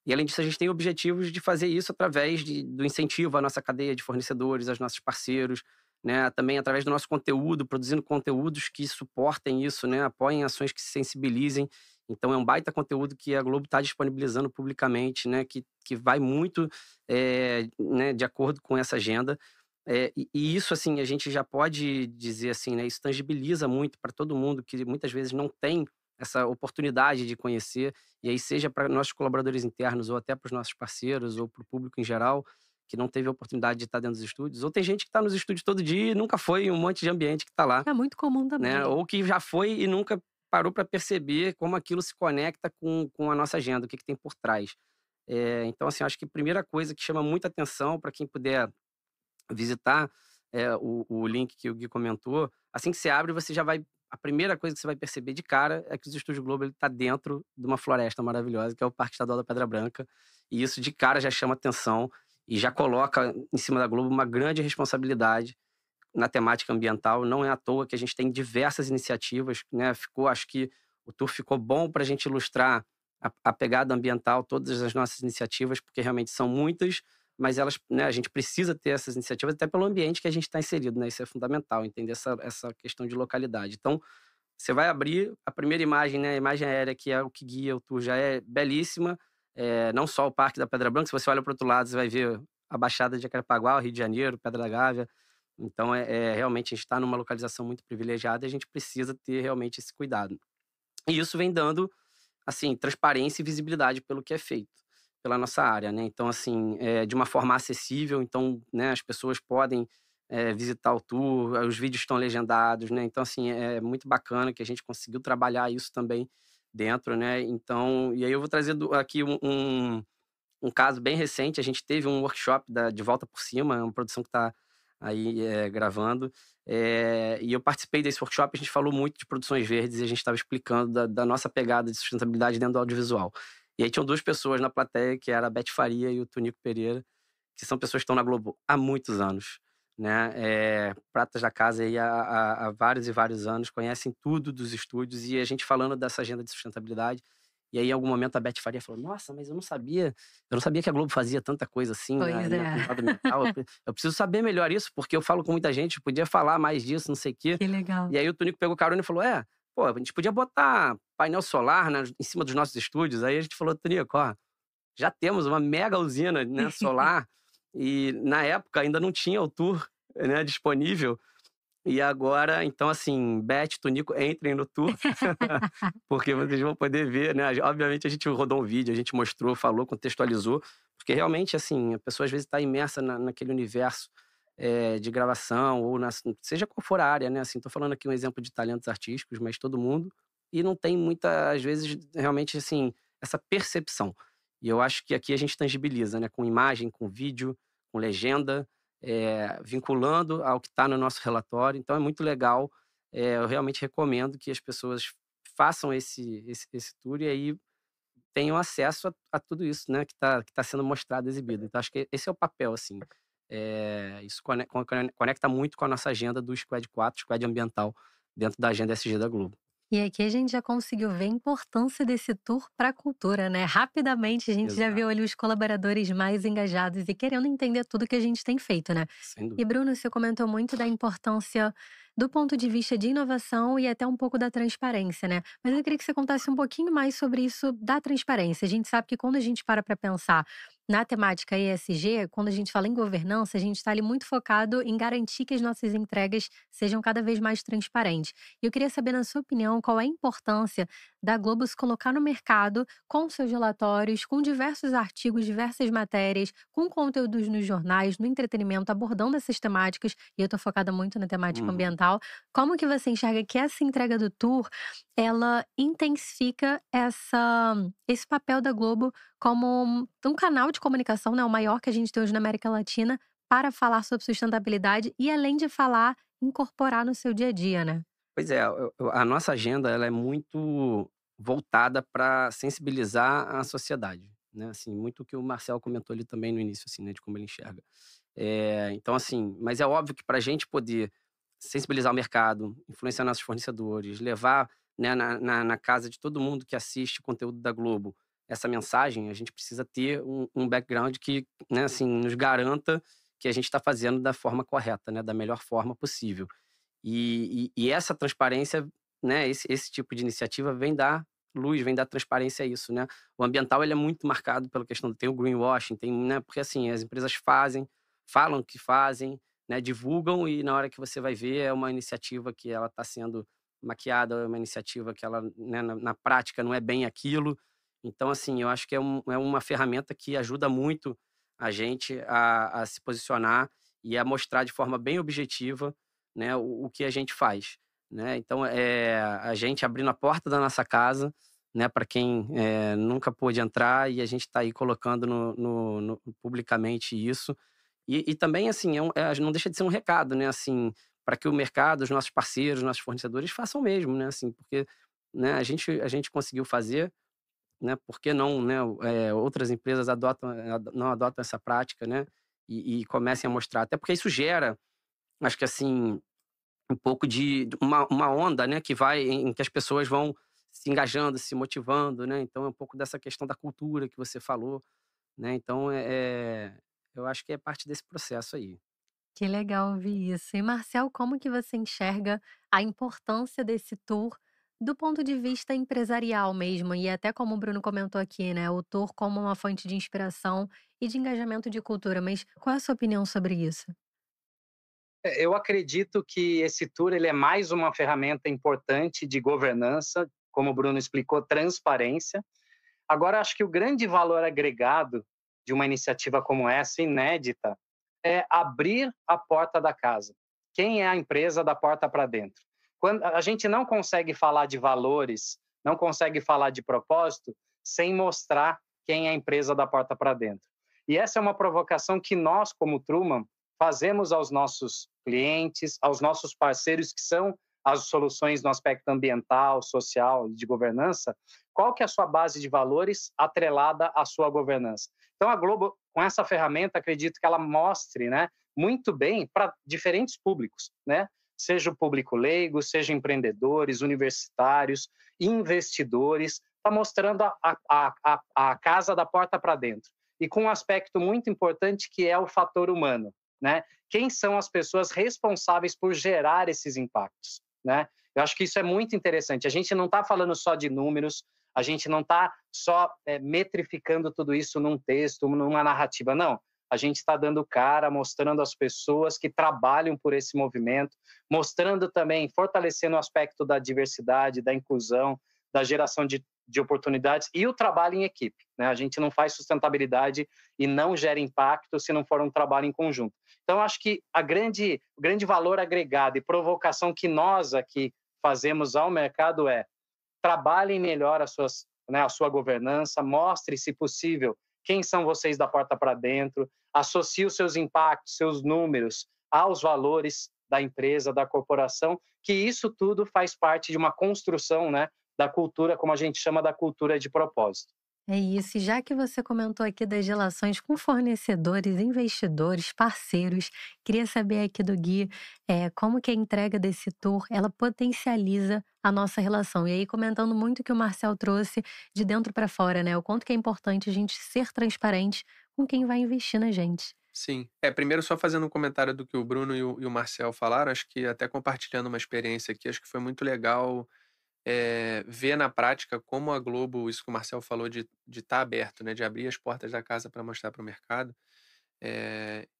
E além disso, a gente tem objetivos de fazer isso através do incentivo à nossa cadeia de fornecedores, aos nossos parceiros, né? Também através do nosso conteúdo, produzindo conteúdos que suportem isso, né? Apoiem ações que se sensibilizem. Então é um baita conteúdo que a Globo está disponibilizando publicamente, né? Que vai muito né, de acordo com essa agenda. E isso, assim, a gente já pode dizer assim, né? Isso tangibiliza muito para todo mundo que muitas vezes não tem essa oportunidade de conhecer, e aí seja para nossos colaboradores internos ou até para os nossos parceiros ou para o público em geral, que não teve a oportunidade de estar dentro dos estúdios, ou tem gente que está nos estúdios todo dia e nunca foi em um monte de ambiente que está lá, É muito comum né? também. Ou que já foi e nunca parou para perceber como aquilo se conecta com a nossa agenda, o que tem por trás. Então, assim, acho que a primeira coisa que chama muita atenção para quem puder visitar, o link que o Gui comentou, assim que você abre, você já vai a primeira coisa que você vai perceber de cara é que o Estúdio Globo ele tá dentro de uma floresta maravilhosa, que é o Parque Estadual da Pedra Branca, e isso de cara já chama atenção e já coloca em cima da Globo uma grande responsabilidade na temática ambiental. Não é à toa que a gente tem diversas iniciativas, né? Acho que o tour ficou bom para a gente ilustrar a pegada ambiental, todas as nossas iniciativas, porque realmente são muitas, mas elas, né, a gente precisa ter essas iniciativas até pelo ambiente que a gente está inserido, né? Isso é fundamental, entender essa questão de localidade. Então, você vai abrir a primeira imagem, né? A imagem aérea, que é o que guia o tour, já é belíssima. Não só o Parque da Pedra Branca, se você olha para o outro lado, você vai ver a Baixada de Jacarepaguá, o Rio de Janeiro, Pedra da Gávea. Então, realmente, a gente está numa localização muito privilegiada e a gente precisa ter realmente esse cuidado. E isso vem dando, assim, transparência e visibilidade pelo que é feito pela nossa área, né? Então, assim, de uma forma acessível, então, né, as pessoas podem visitar o tour, os vídeos estão legendados, né? Então, assim, é muito bacana que a gente conseguiu trabalhar isso também dentro, né? Então, e aí eu vou trazer aqui um caso bem recente. A gente teve um workshop de Volta por Cima, uma produção que está aí gravando, e eu participei desse workshop. A gente falou muito de produções verdes e a gente estava explicando da nossa pegada de sustentabilidade dentro do audiovisual. E aí tinham duas pessoas na plateia, que era a Beth Faria e o Tonico Pereira, que são pessoas que estão na Globo há muitos anos, né? Pratas da casa aí há vários e vários anos, conhecem tudo dos estúdios, e a gente falando dessa agenda de sustentabilidade. E aí, em algum momento, a Beth Faria falou: Nossa, mas eu não sabia que a Globo fazia tanta coisa assim, né, Pois aí é. no lado ambiental. Eu preciso saber melhor isso, porque eu falo com muita gente, podia falar mais disso, não sei o quê. Que legal. E aí o Tonico pegou carona e falou: pô, a gente podia botar painel solar, né, em cima dos nossos estúdios. Aí a gente falou: Tonico, ó, já temos uma mega usina, né, solar, e na época ainda não tinha o tour, né, disponível. E agora, então, assim, Beth, Tonico, entrem no tour, porque vocês vão poder ver, né? Obviamente a gente rodou um vídeo, a gente mostrou, falou, contextualizou, porque realmente, assim, a pessoa às vezes está imersa naquele universo de gravação, ou seja qual for a área, né? Assim, tô falando aqui um exemplo de talentos artísticos, mas todo mundo, e não tem muita, às vezes, realmente, assim, essa percepção. E eu acho que aqui a gente tangibiliza, né? Com imagem, com vídeo, com legenda, vinculando ao que está no nosso relatório. Então é muito legal. Eu realmente recomendo que as pessoas façam esse tour, e aí tenham acesso a tudo isso, né, que tá sendo mostrado, exibido. Então acho que esse é o papel, assim. Isso conecta muito com a nossa agenda do Squad 4, Squad ambiental, dentro da agenda ESG da Globo. E aqui a gente já conseguiu ver a importância desse tour para a cultura, né? Rapidamente a gente já Exato, viu ali os colaboradores mais engajados e querendo entender tudo que a gente tem feito, né? sem E dúvida. Bruno, você comentou muito da importância do ponto de vista de inovação e até um pouco da transparência, né? Mas eu queria que você contasse um pouquinho mais sobre isso da transparência. A gente sabe que quando a gente para pensar na temática ESG, quando a gente fala em governança, a gente está ali muito focado em garantir que as nossas entregas sejam cada vez mais transparentes. E eu queria saber, na sua opinião, qual é a importância da Globo se colocar no mercado com seus relatórios, com diversos artigos, diversas matérias, com conteúdos nos jornais, no entretenimento, abordando essas temáticas, e eu estou focada muito na temática Uhum. ambiental. Como que você enxerga que essa entrega do tour, ela intensifica esse papel da Globo como um canal de comunicação, né, o maior que a gente tem hoje na América Latina, para falar sobre sustentabilidade e, além de falar, incorporar no seu dia a dia, né? Pois é, a nossa agenda ela é muito voltada para sensibilizar a sociedade, né, assim, muito o que o Marcel comentou ali também no início, assim, né, de como ele enxerga. Então assim, mas é óbvio que para a gente poder sensibilizar o mercado, influenciar nossos fornecedores, levar, né, na casa de todo mundo que assiste o conteúdo da Globo essa mensagem, a gente precisa ter um background que, né, assim, nos garanta que a gente está fazendo da forma correta, né, da melhor forma possível. E essa transparência, né, esse tipo de iniciativa vem dar luz, vem dar transparência a isso, né. O ambiental ele é muito marcado pela questão tem o greenwashing, tem, né, porque assim, as empresas falam que fazem, né, divulgam e na hora que você vai ver é uma iniciativa que ela está sendo maquiada, é uma iniciativa que ela, né, na prática não é bem aquilo. Então assim, eu acho que é uma ferramenta que ajuda muito a gente a se posicionar e a mostrar de forma bem objetiva, né, o que a gente faz, né. Então, a gente abrindo a porta da nossa casa, né, para quem, nunca pôde entrar e a gente está aí colocando publicamente isso. E também, assim, não deixa de ser um recado, né, assim, para que o mercado, os nossos parceiros, os nossos fornecedores façam o mesmo, né, assim, porque, né, a gente conseguiu fazer, né, por que não, né, outras empresas não adotam essa prática, né, e comecem a mostrar. Até porque isso gera, acho que assim um pouco de uma onda, né, que vai em que as pessoas vão se engajando, se motivando, né, então é um pouco dessa questão da cultura que você falou, né, então, eu acho que é parte desse processo aí. Que legal ouvir isso. E Marcel, como que você enxerga a importância desse tour do ponto de vista empresarial mesmo? E até como o Bruno comentou aqui, né? O tour como uma fonte de inspiração e de engajamento de cultura. Mas qual é a sua opinião sobre isso? Eu acredito que esse tour ele é mais uma ferramenta importante de governança, como o Bruno explicou, transparência. Agora, acho que o grande valor agregado de uma iniciativa como essa, inédita, é abrir a porta da casa. Quem é a empresa da porta para dentro? Quando a gente não consegue falar de valores, não consegue falar de propósito, sem mostrar quem é a empresa da porta para dentro. E essa é uma provocação que nós, como Truman, fazemos aos nossos clientes, aos nossos parceiros, que são as soluções no aspecto ambiental, social e de governança. Qual que é a sua base de valores atrelada à sua governança? Então, a Globo, com essa ferramenta, acredito que ela mostre, né, muito bem para diferentes públicos, né? Seja o público leigo, seja empreendedores, universitários, investidores, está mostrando a casa da porta para dentro. E com um aspecto muito importante que é o fator humano, né? Quem são as pessoas responsáveis por gerar esses impactos, né? Eu acho que isso é muito interessante. A gente não está falando só de números, a gente não está só metrificando tudo isso num texto, numa narrativa, não. A gente está dando cara, mostrando as pessoas que trabalham por esse movimento, mostrando também, fortalecendo o aspecto da diversidade, da inclusão, da geração de oportunidades e o trabalho em equipe, né? A gente não faz sustentabilidade e não gera impacto se não for um trabalho em conjunto. Então, acho que o grande valor agregado e provocação que nós aqui fazemos ao mercado é: trabalhem melhor a sua governança, mostre, se possível, quem são vocês da porta para dentro, associe os seus impactos, seus números aos valores da empresa, da corporação, que isso tudo faz parte de uma construção, né, da cultura, como a gente chama da cultura de propósito. É isso. E já que você comentou aqui das relações com fornecedores, investidores, parceiros, queria saber aqui do Gui, como que a entrega desse tour, ela potencializa a nossa relação. E aí, comentando muito o que o Marcel trouxe de dentro para fora, né? O quanto que é importante a gente ser transparente com quem vai investir na gente. Sim. Primeiro só fazendo um comentário do que o Bruno e o Marcel falaram, acho que até compartilhando uma experiência aqui, acho que foi muito legal ver na prática como a Globo, isso que o Marcel falou de estar aberto, né, de abrir as portas da casa para mostrar para o mercado.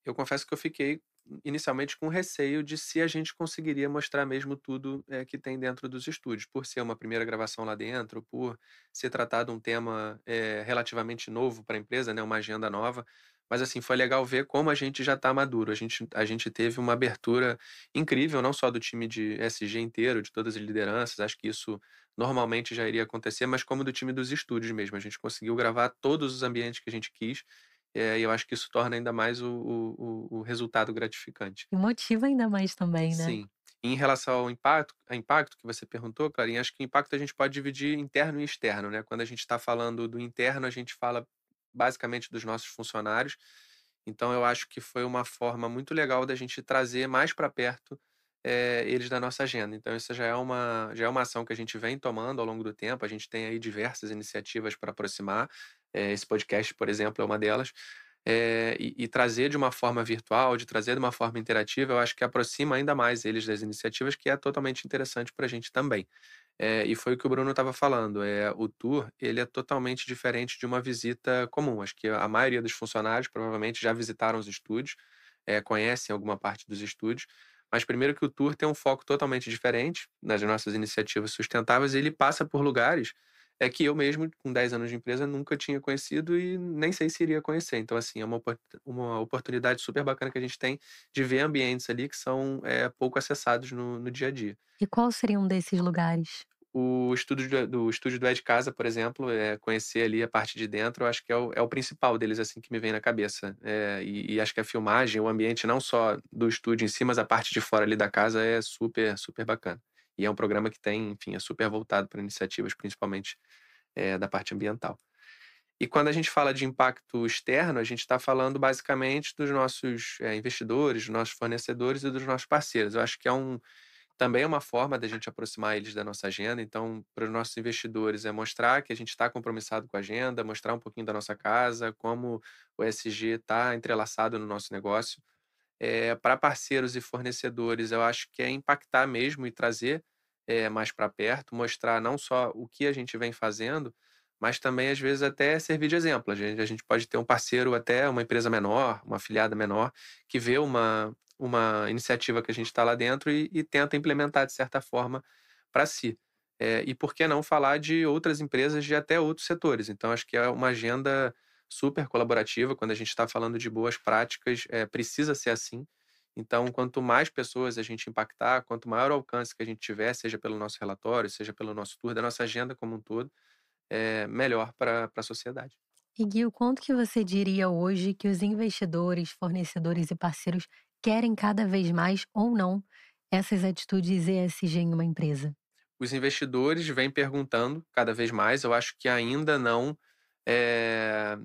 Eu confesso que eu fiquei inicialmente com receio de se a gente conseguiria mostrar mesmo tudo que tem dentro dos estúdios, por ser uma primeira gravação lá dentro, por ser tratado um tema relativamente novo para a empresa, né, uma agenda nova. Mas assim, foi legal ver como a gente já está maduro. A gente teve uma abertura incrível, não só do time de SG inteiro, de todas as lideranças, acho que isso normalmente já iria acontecer, mas como do time dos estúdios mesmo. A gente conseguiu gravar todos os ambientes que a gente quis, e eu acho que isso torna ainda mais o resultado gratificante. E motiva ainda mais também, né? Sim. Em relação ao impacto que você perguntou, Clarinha, acho que o impacto a gente pode dividir interno e externo, né? Quando a gente está falando do interno, a gente fala basicamente dos nossos funcionários. Então, eu acho que foi uma forma muito legal da gente trazer mais para perto eles da nossa agenda. Então, isso já é uma ação que a gente vem tomando ao longo do tempo. A gente tem aí diversas iniciativas para aproximar. Esse podcast, por exemplo, é uma delas. E trazer de uma forma virtual, de trazer de uma forma interativa, eu acho que aproxima ainda mais eles das iniciativas, que é totalmente interessante para a gente também. E foi o que o Bruno estava falando, o tour ele é totalmente diferente de uma visita comum. Acho que a maioria dos funcionários provavelmente já visitaram os estúdios, conhecem alguma parte dos estúdios, mas primeiro que o tour tem um foco totalmente diferente nas nossas iniciativas sustentáveis, e ele passa por lugares que eu mesmo, com 10 anos de empresa, nunca tinha conhecido e nem sei se iria conhecer. Então, assim, é uma oportunidade super bacana que a gente tem de ver ambientes ali que são pouco acessados no dia a dia. E qual seria um desses lugares? O estúdio do Ed Casa, por exemplo, conhecer ali a parte de dentro, eu acho que é o principal deles, assim, que me vem na cabeça. E acho que a filmagem, o ambiente não só do estúdio em si, mas a parte de fora ali da casa é super, super bacana. E é um programa que tem, enfim, é super voltado para iniciativas, principalmente da parte ambiental. E quando a gente fala de impacto externo, a gente está falando basicamente dos nossos investidores, dos nossos fornecedores e dos nossos parceiros. Eu acho que também é uma forma da gente aproximar eles da nossa agenda. Então, para os nossos investidores, é mostrar que a gente está compromissado com a agenda, mostrar um pouquinho da nossa casa, como o ESG está entrelaçado no nosso negócio. Para parceiros e fornecedores, eu acho que é impactar mesmo e trazer mais para perto, mostrar não só o que a gente vem fazendo, mas também, às vezes, até servir de exemplo. A gente pode ter um parceiro, até uma empresa menor, uma afiliada menor, que vê uma iniciativa que a gente está lá dentro e tenta implementar de certa forma para si. E por que não falar de outras empresas de até outros setores? Então, acho que é uma agenda super colaborativa. Quando a gente está falando de boas práticas, precisa ser assim. Então, quanto mais pessoas a gente impactar, quanto maior o alcance que a gente tiver, seja pelo nosso relatório, seja pelo nosso tour, da nossa agenda como um todo, melhor para a sociedade. E Gui, o quanto que você diria hoje que os investidores, fornecedores e parceiros querem cada vez mais ou não essas atitudes ESG em uma empresa? Os investidores vêm perguntando cada vez mais. Eu acho que ainda não é,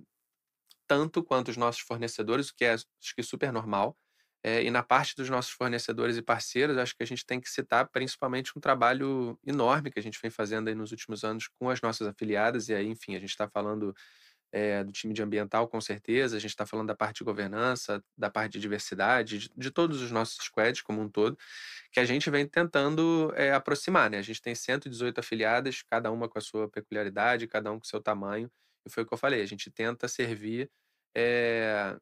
tanto quanto os nossos fornecedores, o que é, acho que, super normal. E na parte dos nossos fornecedores e parceiros, acho que a gente tem que citar principalmente um trabalho enorme que a gente vem fazendo aí nos últimos anos com as nossas afiliadas. E aí, enfim, a gente está falando do time de ambiental, com certeza, a gente está falando da parte de governança, da parte de diversidade, de todos os nossos squads como um todo, que a gente vem tentando aproximar, né? A gente tem 118 afiliadas, cada uma com a sua peculiaridade, cada um com o seu tamanho, e foi o que eu falei, a gente tenta servir,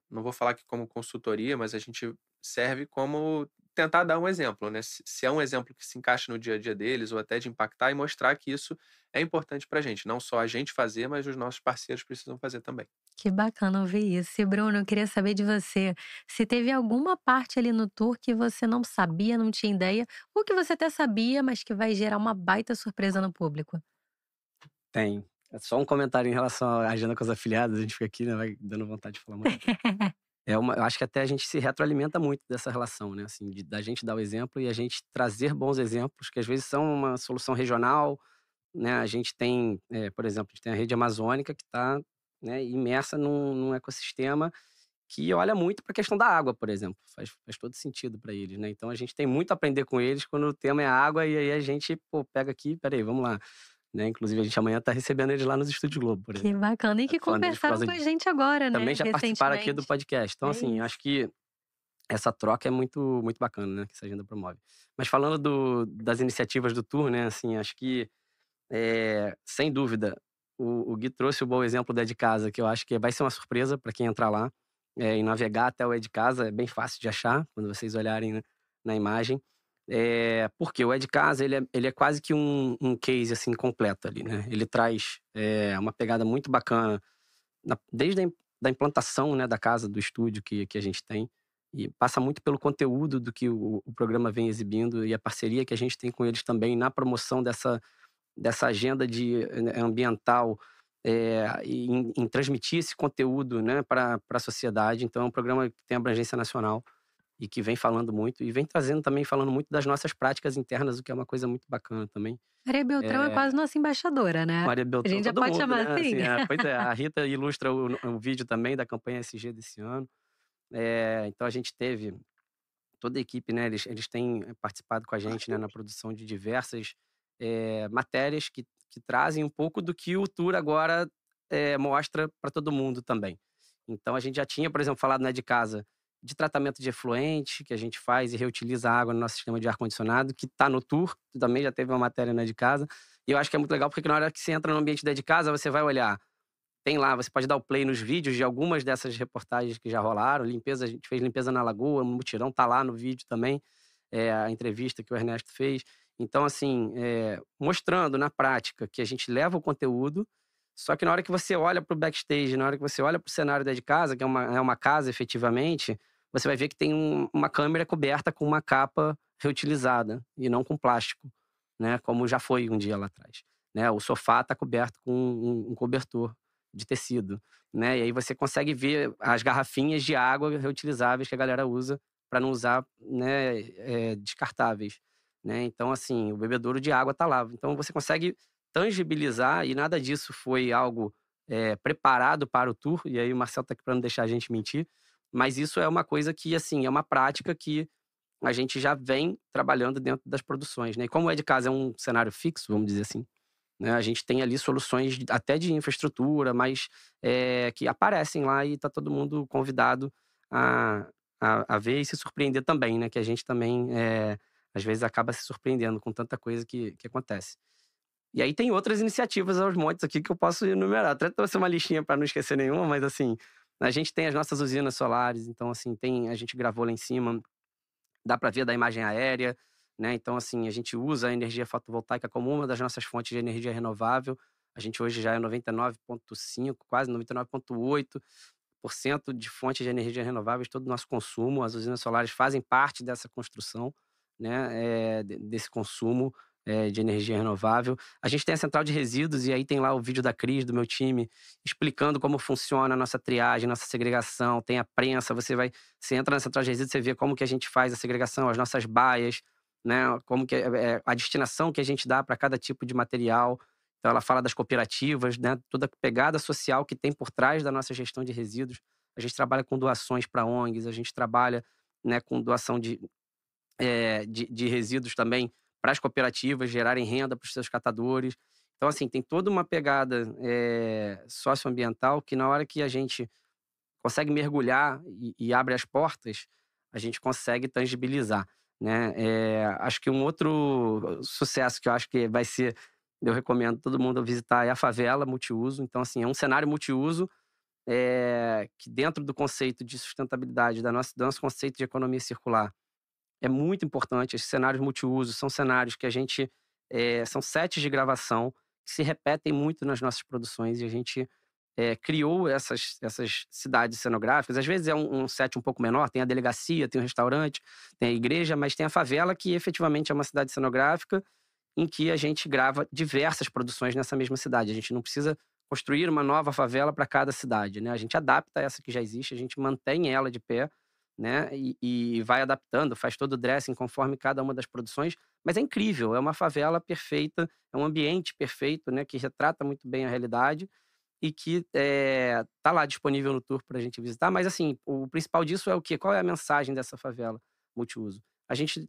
não vou falar que como consultoria, mas a gente serve como tentar dar um exemplo, né? Se é um exemplo que se encaixa no dia a dia deles, ou até de impactar e mostrar que isso é importante para a gente. Não só a gente fazer, mas os nossos parceiros precisam fazer também. Que bacana ouvir isso. E Bruno, eu queria saber de você, se teve alguma parte ali no tour que você não sabia, não tinha ideia, ou que você até sabia, mas que vai gerar uma baita surpresa no público. Tem. É só um comentário em relação à agenda com os afiliados, a gente fica aqui, né, vai dando vontade de falar muito. Eu acho que até a gente se retroalimenta muito dessa relação, né, assim, da gente dar o exemplo e a gente trazer bons exemplos, que às vezes são uma solução regional, né, a gente tem, por exemplo, a gente tem a rede amazônica que está, né, imersa num ecossistema que olha muito para a questão da água, por exemplo. Faz todo sentido para eles, né? Então a gente tem muito a aprender com eles quando o tema é água, e aí a gente, pô, pega aqui, peraí, vamos lá. Né? Inclusive, a gente amanhã está recebendo eles lá nos Estúdios Globo, por exemplo. Que bacana. E que Falando deles por conversaram causa com a disso. gente agora, né? Também já participaram aqui do Recentemente. podcast. Então, É assim, isso. acho que essa troca é muito, muito bacana, né? Que essa agenda promove. Mas falando das iniciativas do tour, né? Assim, acho que, sem dúvida, o Gui trouxe o bom exemplo do É de Casa, que eu acho que vai ser uma surpresa para quem entrar lá. E navegar até o É de Casa é bem fácil de achar, quando vocês olharem, né, na imagem. Porque o É de Casa, ele é quase que um case, assim, completo ali, né? Ele traz uma pegada muito bacana, desde da implantação, né, da casa, do estúdio que a gente tem, e passa muito pelo conteúdo do que o programa vem exibindo e a parceria que a gente tem com eles também na promoção dessa agenda ambiental, e em transmitir esse conteúdo, né, para a sociedade. Então é um programa que tem abrangência nacional e que vem falando muito, e vem trazendo também, falando muito das nossas práticas internas, o que é uma coisa muito bacana também. Maria Beltrão é quase nossa embaixadora, né? Maria A Beltrão, gente já todo pode mundo, chamar né? assim? Assim, pois é, a Rita ilustra o vídeo também da campanha SG desse ano. Então a gente teve toda a equipe, né? Eles têm participado com a gente, né, na produção de diversas matérias que trazem um pouco do que o tour agora mostra para todo mundo também. Então a gente já tinha, por exemplo, falado, né, de casa, de tratamento de efluente, que a gente faz e reutiliza a água no nosso sistema de ar-condicionado, que está no tour, também já teve uma matéria, né, de casa. E eu acho que é muito legal, porque na hora que você entra no ambiente de casa, você vai olhar. Tem lá, você pode dar o play nos vídeos de algumas dessas reportagens que já rolaram. Limpeza, a gente fez limpeza na lagoa, no mutirão, tá lá no vídeo também, a entrevista que o Ernesto fez. Então, assim, mostrando na prática que a gente leva o conteúdo, só que na hora que você olha para o backstage, na hora que você olha para o cenário da de casa, que é uma casa efetivamente, você vai ver que tem uma câmera coberta com uma capa reutilizada e não com plástico, né? Como já foi um dia lá atrás. Né? O sofá está coberto com um cobertor de tecido, né? E aí você consegue ver as garrafinhas de água reutilizáveis que a galera usa para não usar, né, descartáveis, né? Então, assim, o bebedouro de água tá lá. Então você consegue tangibilizar, e nada disso foi algo preparado para o tour, e aí o Marcelo tá aqui para não deixar a gente mentir, mas isso é uma coisa que, assim, é uma prática que a gente já vem trabalhando dentro das produções, né? E como o É de Casa é um cenário fixo, vamos dizer assim, né, a gente tem ali soluções até de infraestrutura, mas que aparecem lá, e tá todo mundo convidado a ver e se surpreender também, né? Que a gente também, às vezes, acaba se surpreendendo com tanta coisa que acontece. E aí tem outras iniciativas aos montes aqui que eu posso enumerar. Até trouxe uma listinha para não esquecer nenhuma, mas assim, a gente tem as nossas usinas solares, então assim, a gente gravou lá em cima, dá para ver da imagem aérea, né? Então, assim, a gente usa a energia fotovoltaica como uma das nossas fontes de energia renovável. A gente hoje já é 99,5%, quase 99,8% de fontes de energia renováveis, todo o nosso consumo. As usinas solares fazem parte dessa construção, né? Desse consumo de energia renovável. A gente tem a central de resíduos, e aí tem lá o vídeo da Cris, do meu time, explicando como funciona a nossa triagem, nossa segregação. Tem a prensa, você entra na central de resíduos, você vê como que a gente faz a segregação, as nossas baias, né? Como que a destinação que a gente dá para cada tipo de material. Então ela fala das cooperativas, né? Toda a pegada social que tem por trás da nossa gestão de resíduos. A gente trabalha com doações para ONGs, a gente trabalha, né, com doação de resíduos também para as cooperativas gerarem renda para os seus catadores. Então, assim, tem toda uma pegada socioambiental que, na hora que a gente consegue mergulhar e abre as portas, a gente consegue tangibilizar, né? Acho que um outro sucesso que eu acho que vai ser, eu recomendo todo mundo visitar, é a favela multiuso. Então, assim, é um cenário multiuso que, dentro do conceito de sustentabilidade, do nosso conceito de economia circular, é muito importante. Esses cenários multiuso são cenários que a gente são sets de gravação que se repetem muito nas nossas produções, e a gente criou essas cidades cenográficas. Às vezes é um set um pouco menor, tem a delegacia, tem o restaurante, tem a igreja, mas tem a favela, que efetivamente é uma cidade cenográfica em que a gente grava diversas produções nessa mesma cidade. A gente não precisa construir uma nova favela para cada cidade, né? A gente adapta essa que já existe, a gente mantém ela de pé, né? E vai adaptando, faz todo o dressing conforme cada uma das produções. Mas é incrível, é uma favela perfeita, é um ambiente perfeito, né? Que retrata muito bem a realidade e que tá lá disponível no tour para a gente visitar. Mas assim, o principal disso é o quê? Qual é a mensagem dessa favela multiuso? A gente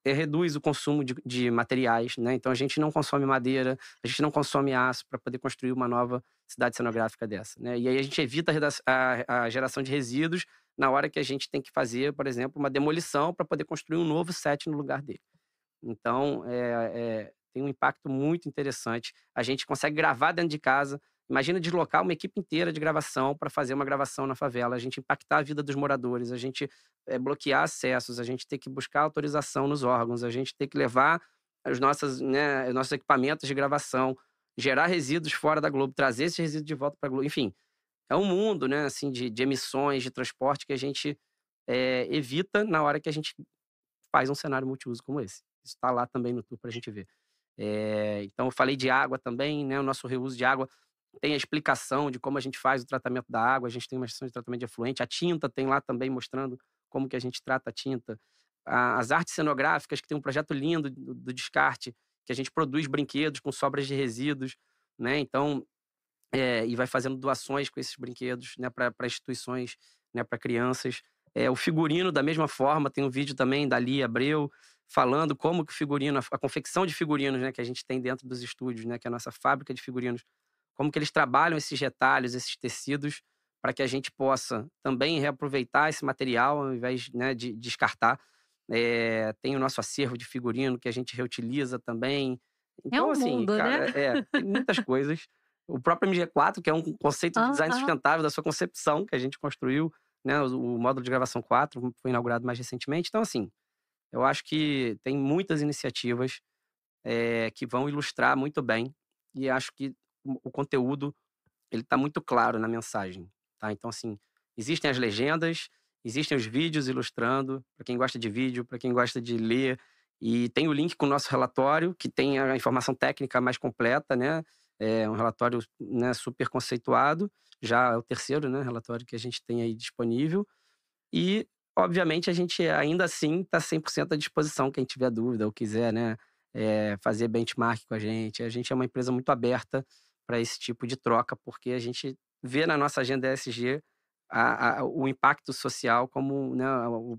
reduz o consumo de materiais, né? Então a gente não consome madeira, a gente não consome aço para poder construir uma nova cidade cenográfica dessa, né? E aí a gente evita a geração de resíduos na hora que a gente tem que fazer, por exemplo, uma demolição para poder construir um novo set no lugar dele. Então, tem um impacto muito interessante. A gente consegue gravar dentro de casa. Imagina deslocar uma equipe inteira de gravação para fazer uma gravação na favela, a gente impactar a vida dos moradores, a gente bloquear acessos, a gente ter que buscar autorização nos órgãos, a gente ter que levar os nossos equipamentos de gravação, gerar resíduos fora da Globo, trazer esses resíduos de volta para a Globo. Enfim, é um mundo, né, assim, de emissões, de transporte que a gente evita na hora que a gente faz um cenário multiuso como esse. Isso está lá também no tour para a gente ver. Então, eu falei de água também, né? O nosso reuso de água tem a explicação de como a gente faz o tratamento da água, a gente tem uma estação de tratamento de efluente, a tinta tem lá também mostrando como que a gente trata a tinta. As artes cenográficas, que tem um projeto lindo do descarte, que a gente produz brinquedos com sobras de resíduos, né? Então, e vai fazendo doações com esses brinquedos, né, para instituições, né, para crianças. O figurino, da mesma forma, tem um vídeo também da Lia Abreu, falando como que o figurino, a confecção de figurinos, né, que a gente tem dentro dos estúdios, né, que é a nossa fábrica de figurinos, como que eles trabalham esses retalhos, esses tecidos, para que a gente possa também reaproveitar esse material, ao invés, né, de descartar. Tem o nosso acervo de figurino, que a gente reutiliza também. É Então, um assim, mundo, cara, né? tem muitas coisas. O próprio MG4, que é um conceito de design Aham. sustentável da sua concepção, que a gente construiu, né? O módulo de gravação 4 foi inaugurado mais recentemente. Então, assim, eu acho que tem muitas iniciativas que vão ilustrar muito bem, e acho que o conteúdo ele está muito claro na mensagem, tá? Então, assim, existem as legendas, existem os vídeos ilustrando, para quem gosta de vídeo, para quem gosta de ler, e tem o link com o nosso relatório, que tem a informação técnica mais completa, né? É um relatório, né, super conceituado, já é o terceiro, né, relatório que a gente tem aí disponível, e, obviamente, a gente ainda assim está 100% à disposição, quem tiver dúvida ou quiser, né, fazer benchmark com a gente é uma empresa muito aberta para esse tipo de troca, porque a gente vê na nossa agenda ESG o impacto social como, né, o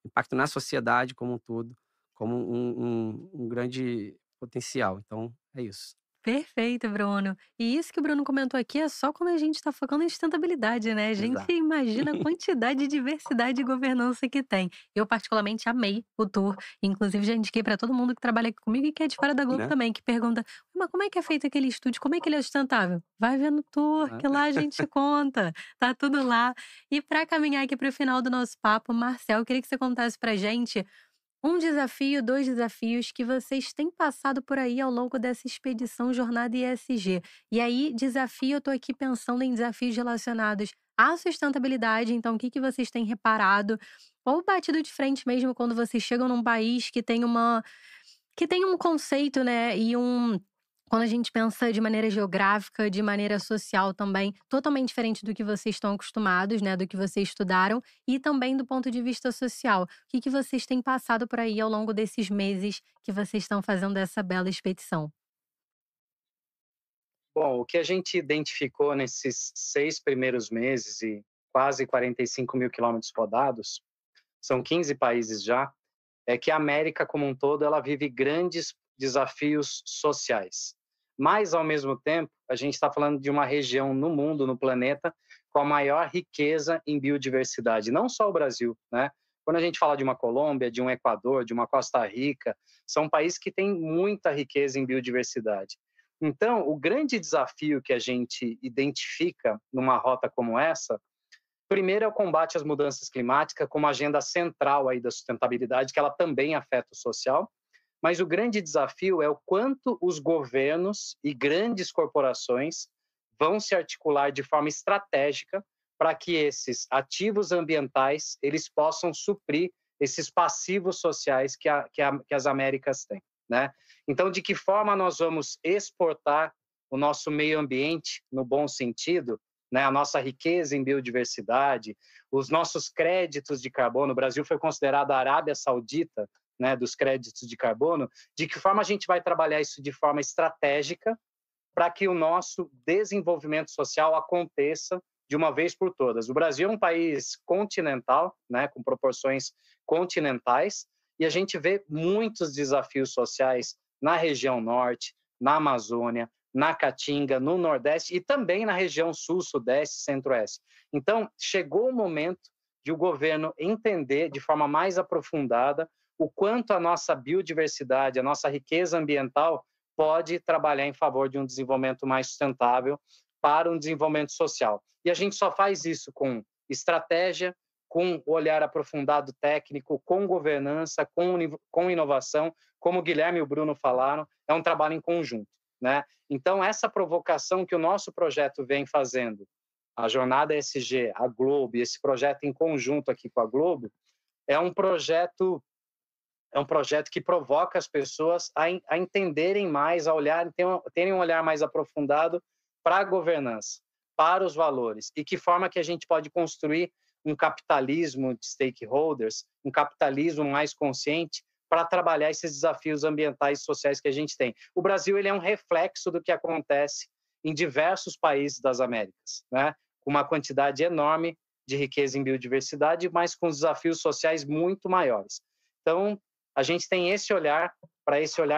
impacto na sociedade como um todo, como um grande potencial. Então, é isso. Perfeito, Bruno. E isso que o Bruno comentou aqui é só quando a gente está focando em sustentabilidade, né? A gente Exato. imagina a quantidade de diversidade e governança que tem. Eu, particularmente, amei o tour. Inclusive, já indiquei para todo mundo que trabalha aqui comigo e que é de fora da Globo Né? também, que pergunta: mas como é que é feito aquele estúdio? Como é que ele é sustentável? Vai ver no tour, Né? que lá a gente conta. Tá tudo lá. E para caminhar aqui para o final do nosso papo, Marcel, eu queria que você contasse pra gente um desafio, 2 desafios que vocês têm passado por aí ao longo dessa expedição Jornada ESG. E aí, desafio, eu tô aqui pensando em desafios relacionados à sustentabilidade, então o que que vocês têm reparado ou batido de frente mesmo quando vocês chegam num país que tem um conceito, né, e quando a gente pensa de maneira geográfica, de maneira social também, totalmente diferente do que vocês estão acostumados, né, do que vocês estudaram, e também do ponto de vista social. O que que vocês têm passado por aí ao longo desses meses que vocês estão fazendo essa bela expedição? Bom, o que a gente identificou nesses 6 primeiros meses e quase 45 mil quilômetros rodados, são 15 países já, é que a América como um todo ela vive grandes desafios sociais. Mas, ao mesmo tempo, a gente está falando de uma região no mundo, no planeta, com a maior riqueza em biodiversidade. Não só o Brasil, né? Quando a gente fala de uma Colômbia, de um Equador, de uma Costa Rica, são países que têm muita riqueza em biodiversidade. Então, o grande desafio que a gente identifica numa rota como essa, primeiro é o combate às mudanças climáticas como agenda central aí da sustentabilidade, que ela também afeta o social, mas o grande desafio é o quanto os governos e grandes corporações vão se articular de forma estratégica para que esses ativos ambientais eles possam suprir esses passivos sociais que as Américas têm, né? Então, de que forma nós vamos exportar o nosso meio ambiente, no bom sentido, né, a nossa riqueza em biodiversidade, os nossos créditos de carbono. O Brasil foi considerado a Arábia Saudita, né, dos créditos de carbono. De que forma a gente vai trabalhar isso de forma estratégica para que o nosso desenvolvimento social aconteça de uma vez por todas? O Brasil é um país continental, né, com proporções continentais, e a gente vê muitos desafios sociais na região norte, na Amazônia, na Caatinga, no Nordeste e também na região Sul, Sudeste, Centro-Oeste. Então, chegou o momento de o governo entender de forma mais aprofundada o quanto a nossa biodiversidade, a nossa riqueza ambiental pode trabalhar em favor de um desenvolvimento mais sustentável para um desenvolvimento social. E a gente só faz isso com estratégia, com olhar aprofundado técnico, com governança, com inovação. Como o Guilherme e o Bruno falaram, é um trabalho em conjunto, né? Então, essa provocação que o nosso projeto vem fazendo, a Jornada ESG, a Globo, e esse projeto em conjunto aqui com a Globo, é um projeto que provoca as pessoas a entenderem mais, a olhar, terem um olhar mais aprofundado para a governança, para os valores, e que forma que a gente pode construir um capitalismo de stakeholders, um capitalismo mais consciente para trabalhar esses desafios ambientais e sociais que a gente tem. O Brasil ele é um reflexo do que acontece em diversos países das Américas, né? Com uma quantidade enorme de riqueza em biodiversidade, mas com desafios sociais muito maiores. Então, a gente tem esse olhar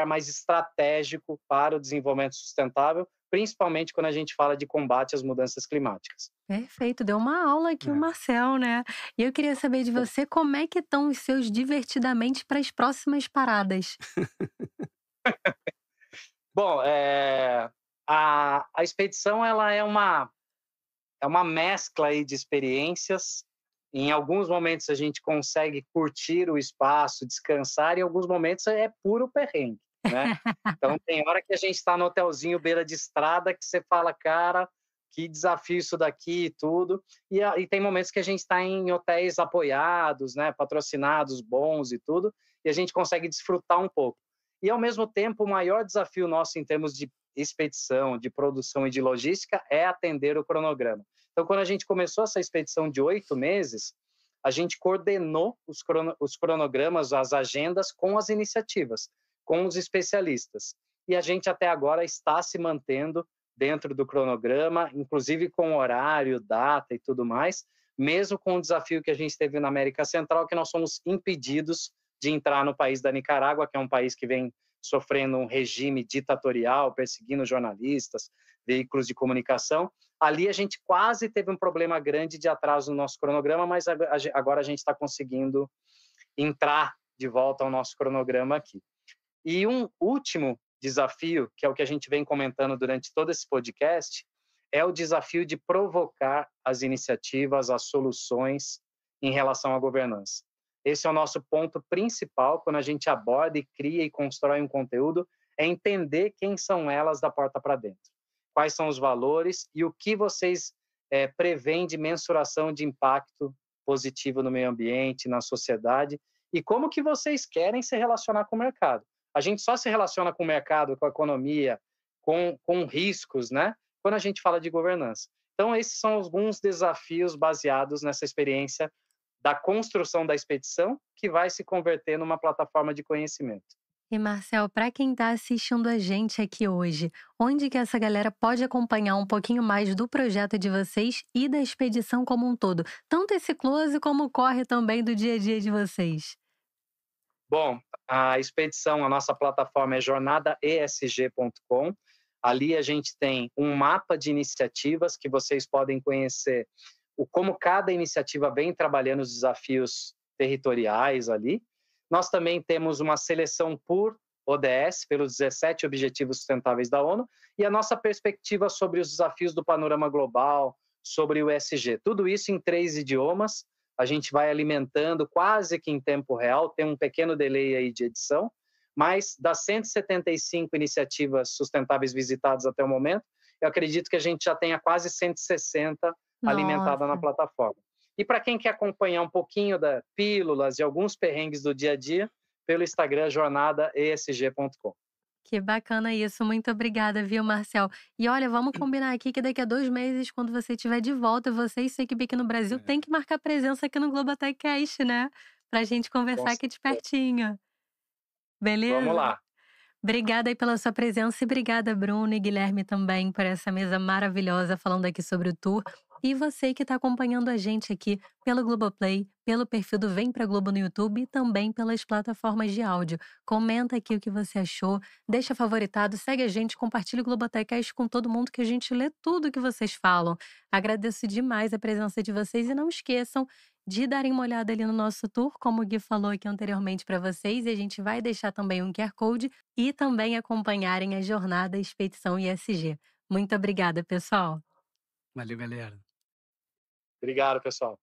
mais estratégico para o desenvolvimento sustentável, principalmente quando a gente fala de combate às mudanças climáticas. Perfeito, deu uma aula aqui o Marcel, né? E eu queria saber de você como é que estão os seus divertidamente para as próximas paradas. Bom, a expedição ela é uma mescla aí de experiências. Em alguns momentos a gente consegue curtir o espaço, descansar, e em alguns momentos é puro perrengue, né? Então tem hora que a gente está no hotelzinho beira de estrada que você fala, cara, que desafio isso daqui e tudo. E tem momentos que a gente está em hotéis apoiados, né, patrocinados, bons e tudo, e a gente consegue desfrutar um pouco. E ao mesmo tempo o maior desafio nosso em termos de expedição, de produção e de logística é atender o cronograma. Então, quando a gente começou essa expedição de 8 meses, a gente coordenou os cronogramas, as agendas com as iniciativas, com os especialistas. E a gente até agora está se mantendo dentro do cronograma, inclusive com horário, data e tudo mais, mesmo com o desafio que a gente teve na América Central, que nós somos impedidos de entrar no país da Nicarágua, que é um país que vem sofrendo um regime ditatorial, perseguindo jornalistas, veículos de comunicação. Ali a gente quase teve um problema grande de atraso no nosso cronograma, mas agora a gente está conseguindo entrar de volta ao nosso cronograma aqui. E um último desafio, que é o que a gente vem comentando durante todo esse podcast, é o desafio de provocar as iniciativas, as soluções em relação à governança. Esse é o nosso ponto principal quando a gente aborda e cria e constrói um conteúdo, é entender quem são elas da porta para dentro. Quais são os valores e o que vocês prevêem de mensuração de impacto positivo no meio ambiente, na sociedade, e como que vocês querem se relacionar com o mercado. A gente só se relaciona com o mercado, com a economia, com riscos, né? Quando a gente fala de governança. Então, esses são alguns desafios baseados nessa experiência da construção da expedição, que vai se converter numa plataforma de conhecimento. E Marcel, para quem está assistindo a gente aqui hoje, onde que essa galera pode acompanhar um pouquinho mais do projeto de vocês e da expedição como um todo? Tanto esse close como corre também do dia a dia de vocês. Bom, a expedição, a nossa plataforma é jornadaesg.com. Ali a gente tem um mapa de iniciativas que vocês podem conhecer como cada iniciativa vem trabalhando os desafios territoriais ali. Nós também temos uma seleção por ODS, pelos 17 Objetivos Sustentáveis da ONU, e a nossa perspectiva sobre os desafios do panorama global, sobre o ESG. Tudo isso em 3 idiomas. A gente vai alimentando quase que em tempo real, tem um pequeno delay aí de edição, mas das 175 iniciativas sustentáveis visitadas até o momento, eu acredito que a gente já tenha quase 160 alimentada na plataforma. E para quem quer acompanhar um pouquinho das pílulas e alguns perrengues do dia a dia, pelo Instagram jornadaesg.com. Que bacana isso, muito obrigada, viu, Marcel? E olha, vamos combinar aqui que daqui a 2 meses, quando você estiver de volta, você e sua equipe aqui no Brasil tem que marcar presença aqui no Globoteccast, né? Pra gente conversar aqui de pertinho. Beleza? Vamos lá. Obrigada aí pela sua presença e obrigada, Bruno e Guilherme, também por essa mesa maravilhosa falando aqui sobre o tour. E você que está acompanhando a gente aqui pelo Globoplay, pelo perfil do Vem Pra Globo no YouTube e também pelas plataformas de áudio. Comenta aqui o que você achou, deixa favoritado, segue a gente, compartilha o Globoteccast com todo mundo que a gente lê tudo que vocês falam. Agradeço demais a presença de vocês e não esqueçam de darem uma olhada ali no nosso tour, como o Gui falou aqui anteriormente para vocês, e a gente vai deixar também um QR Code e também acompanharem a jornada Expedição ISG. Muito obrigada, pessoal. Valeu, galera. Obrigado, pessoal.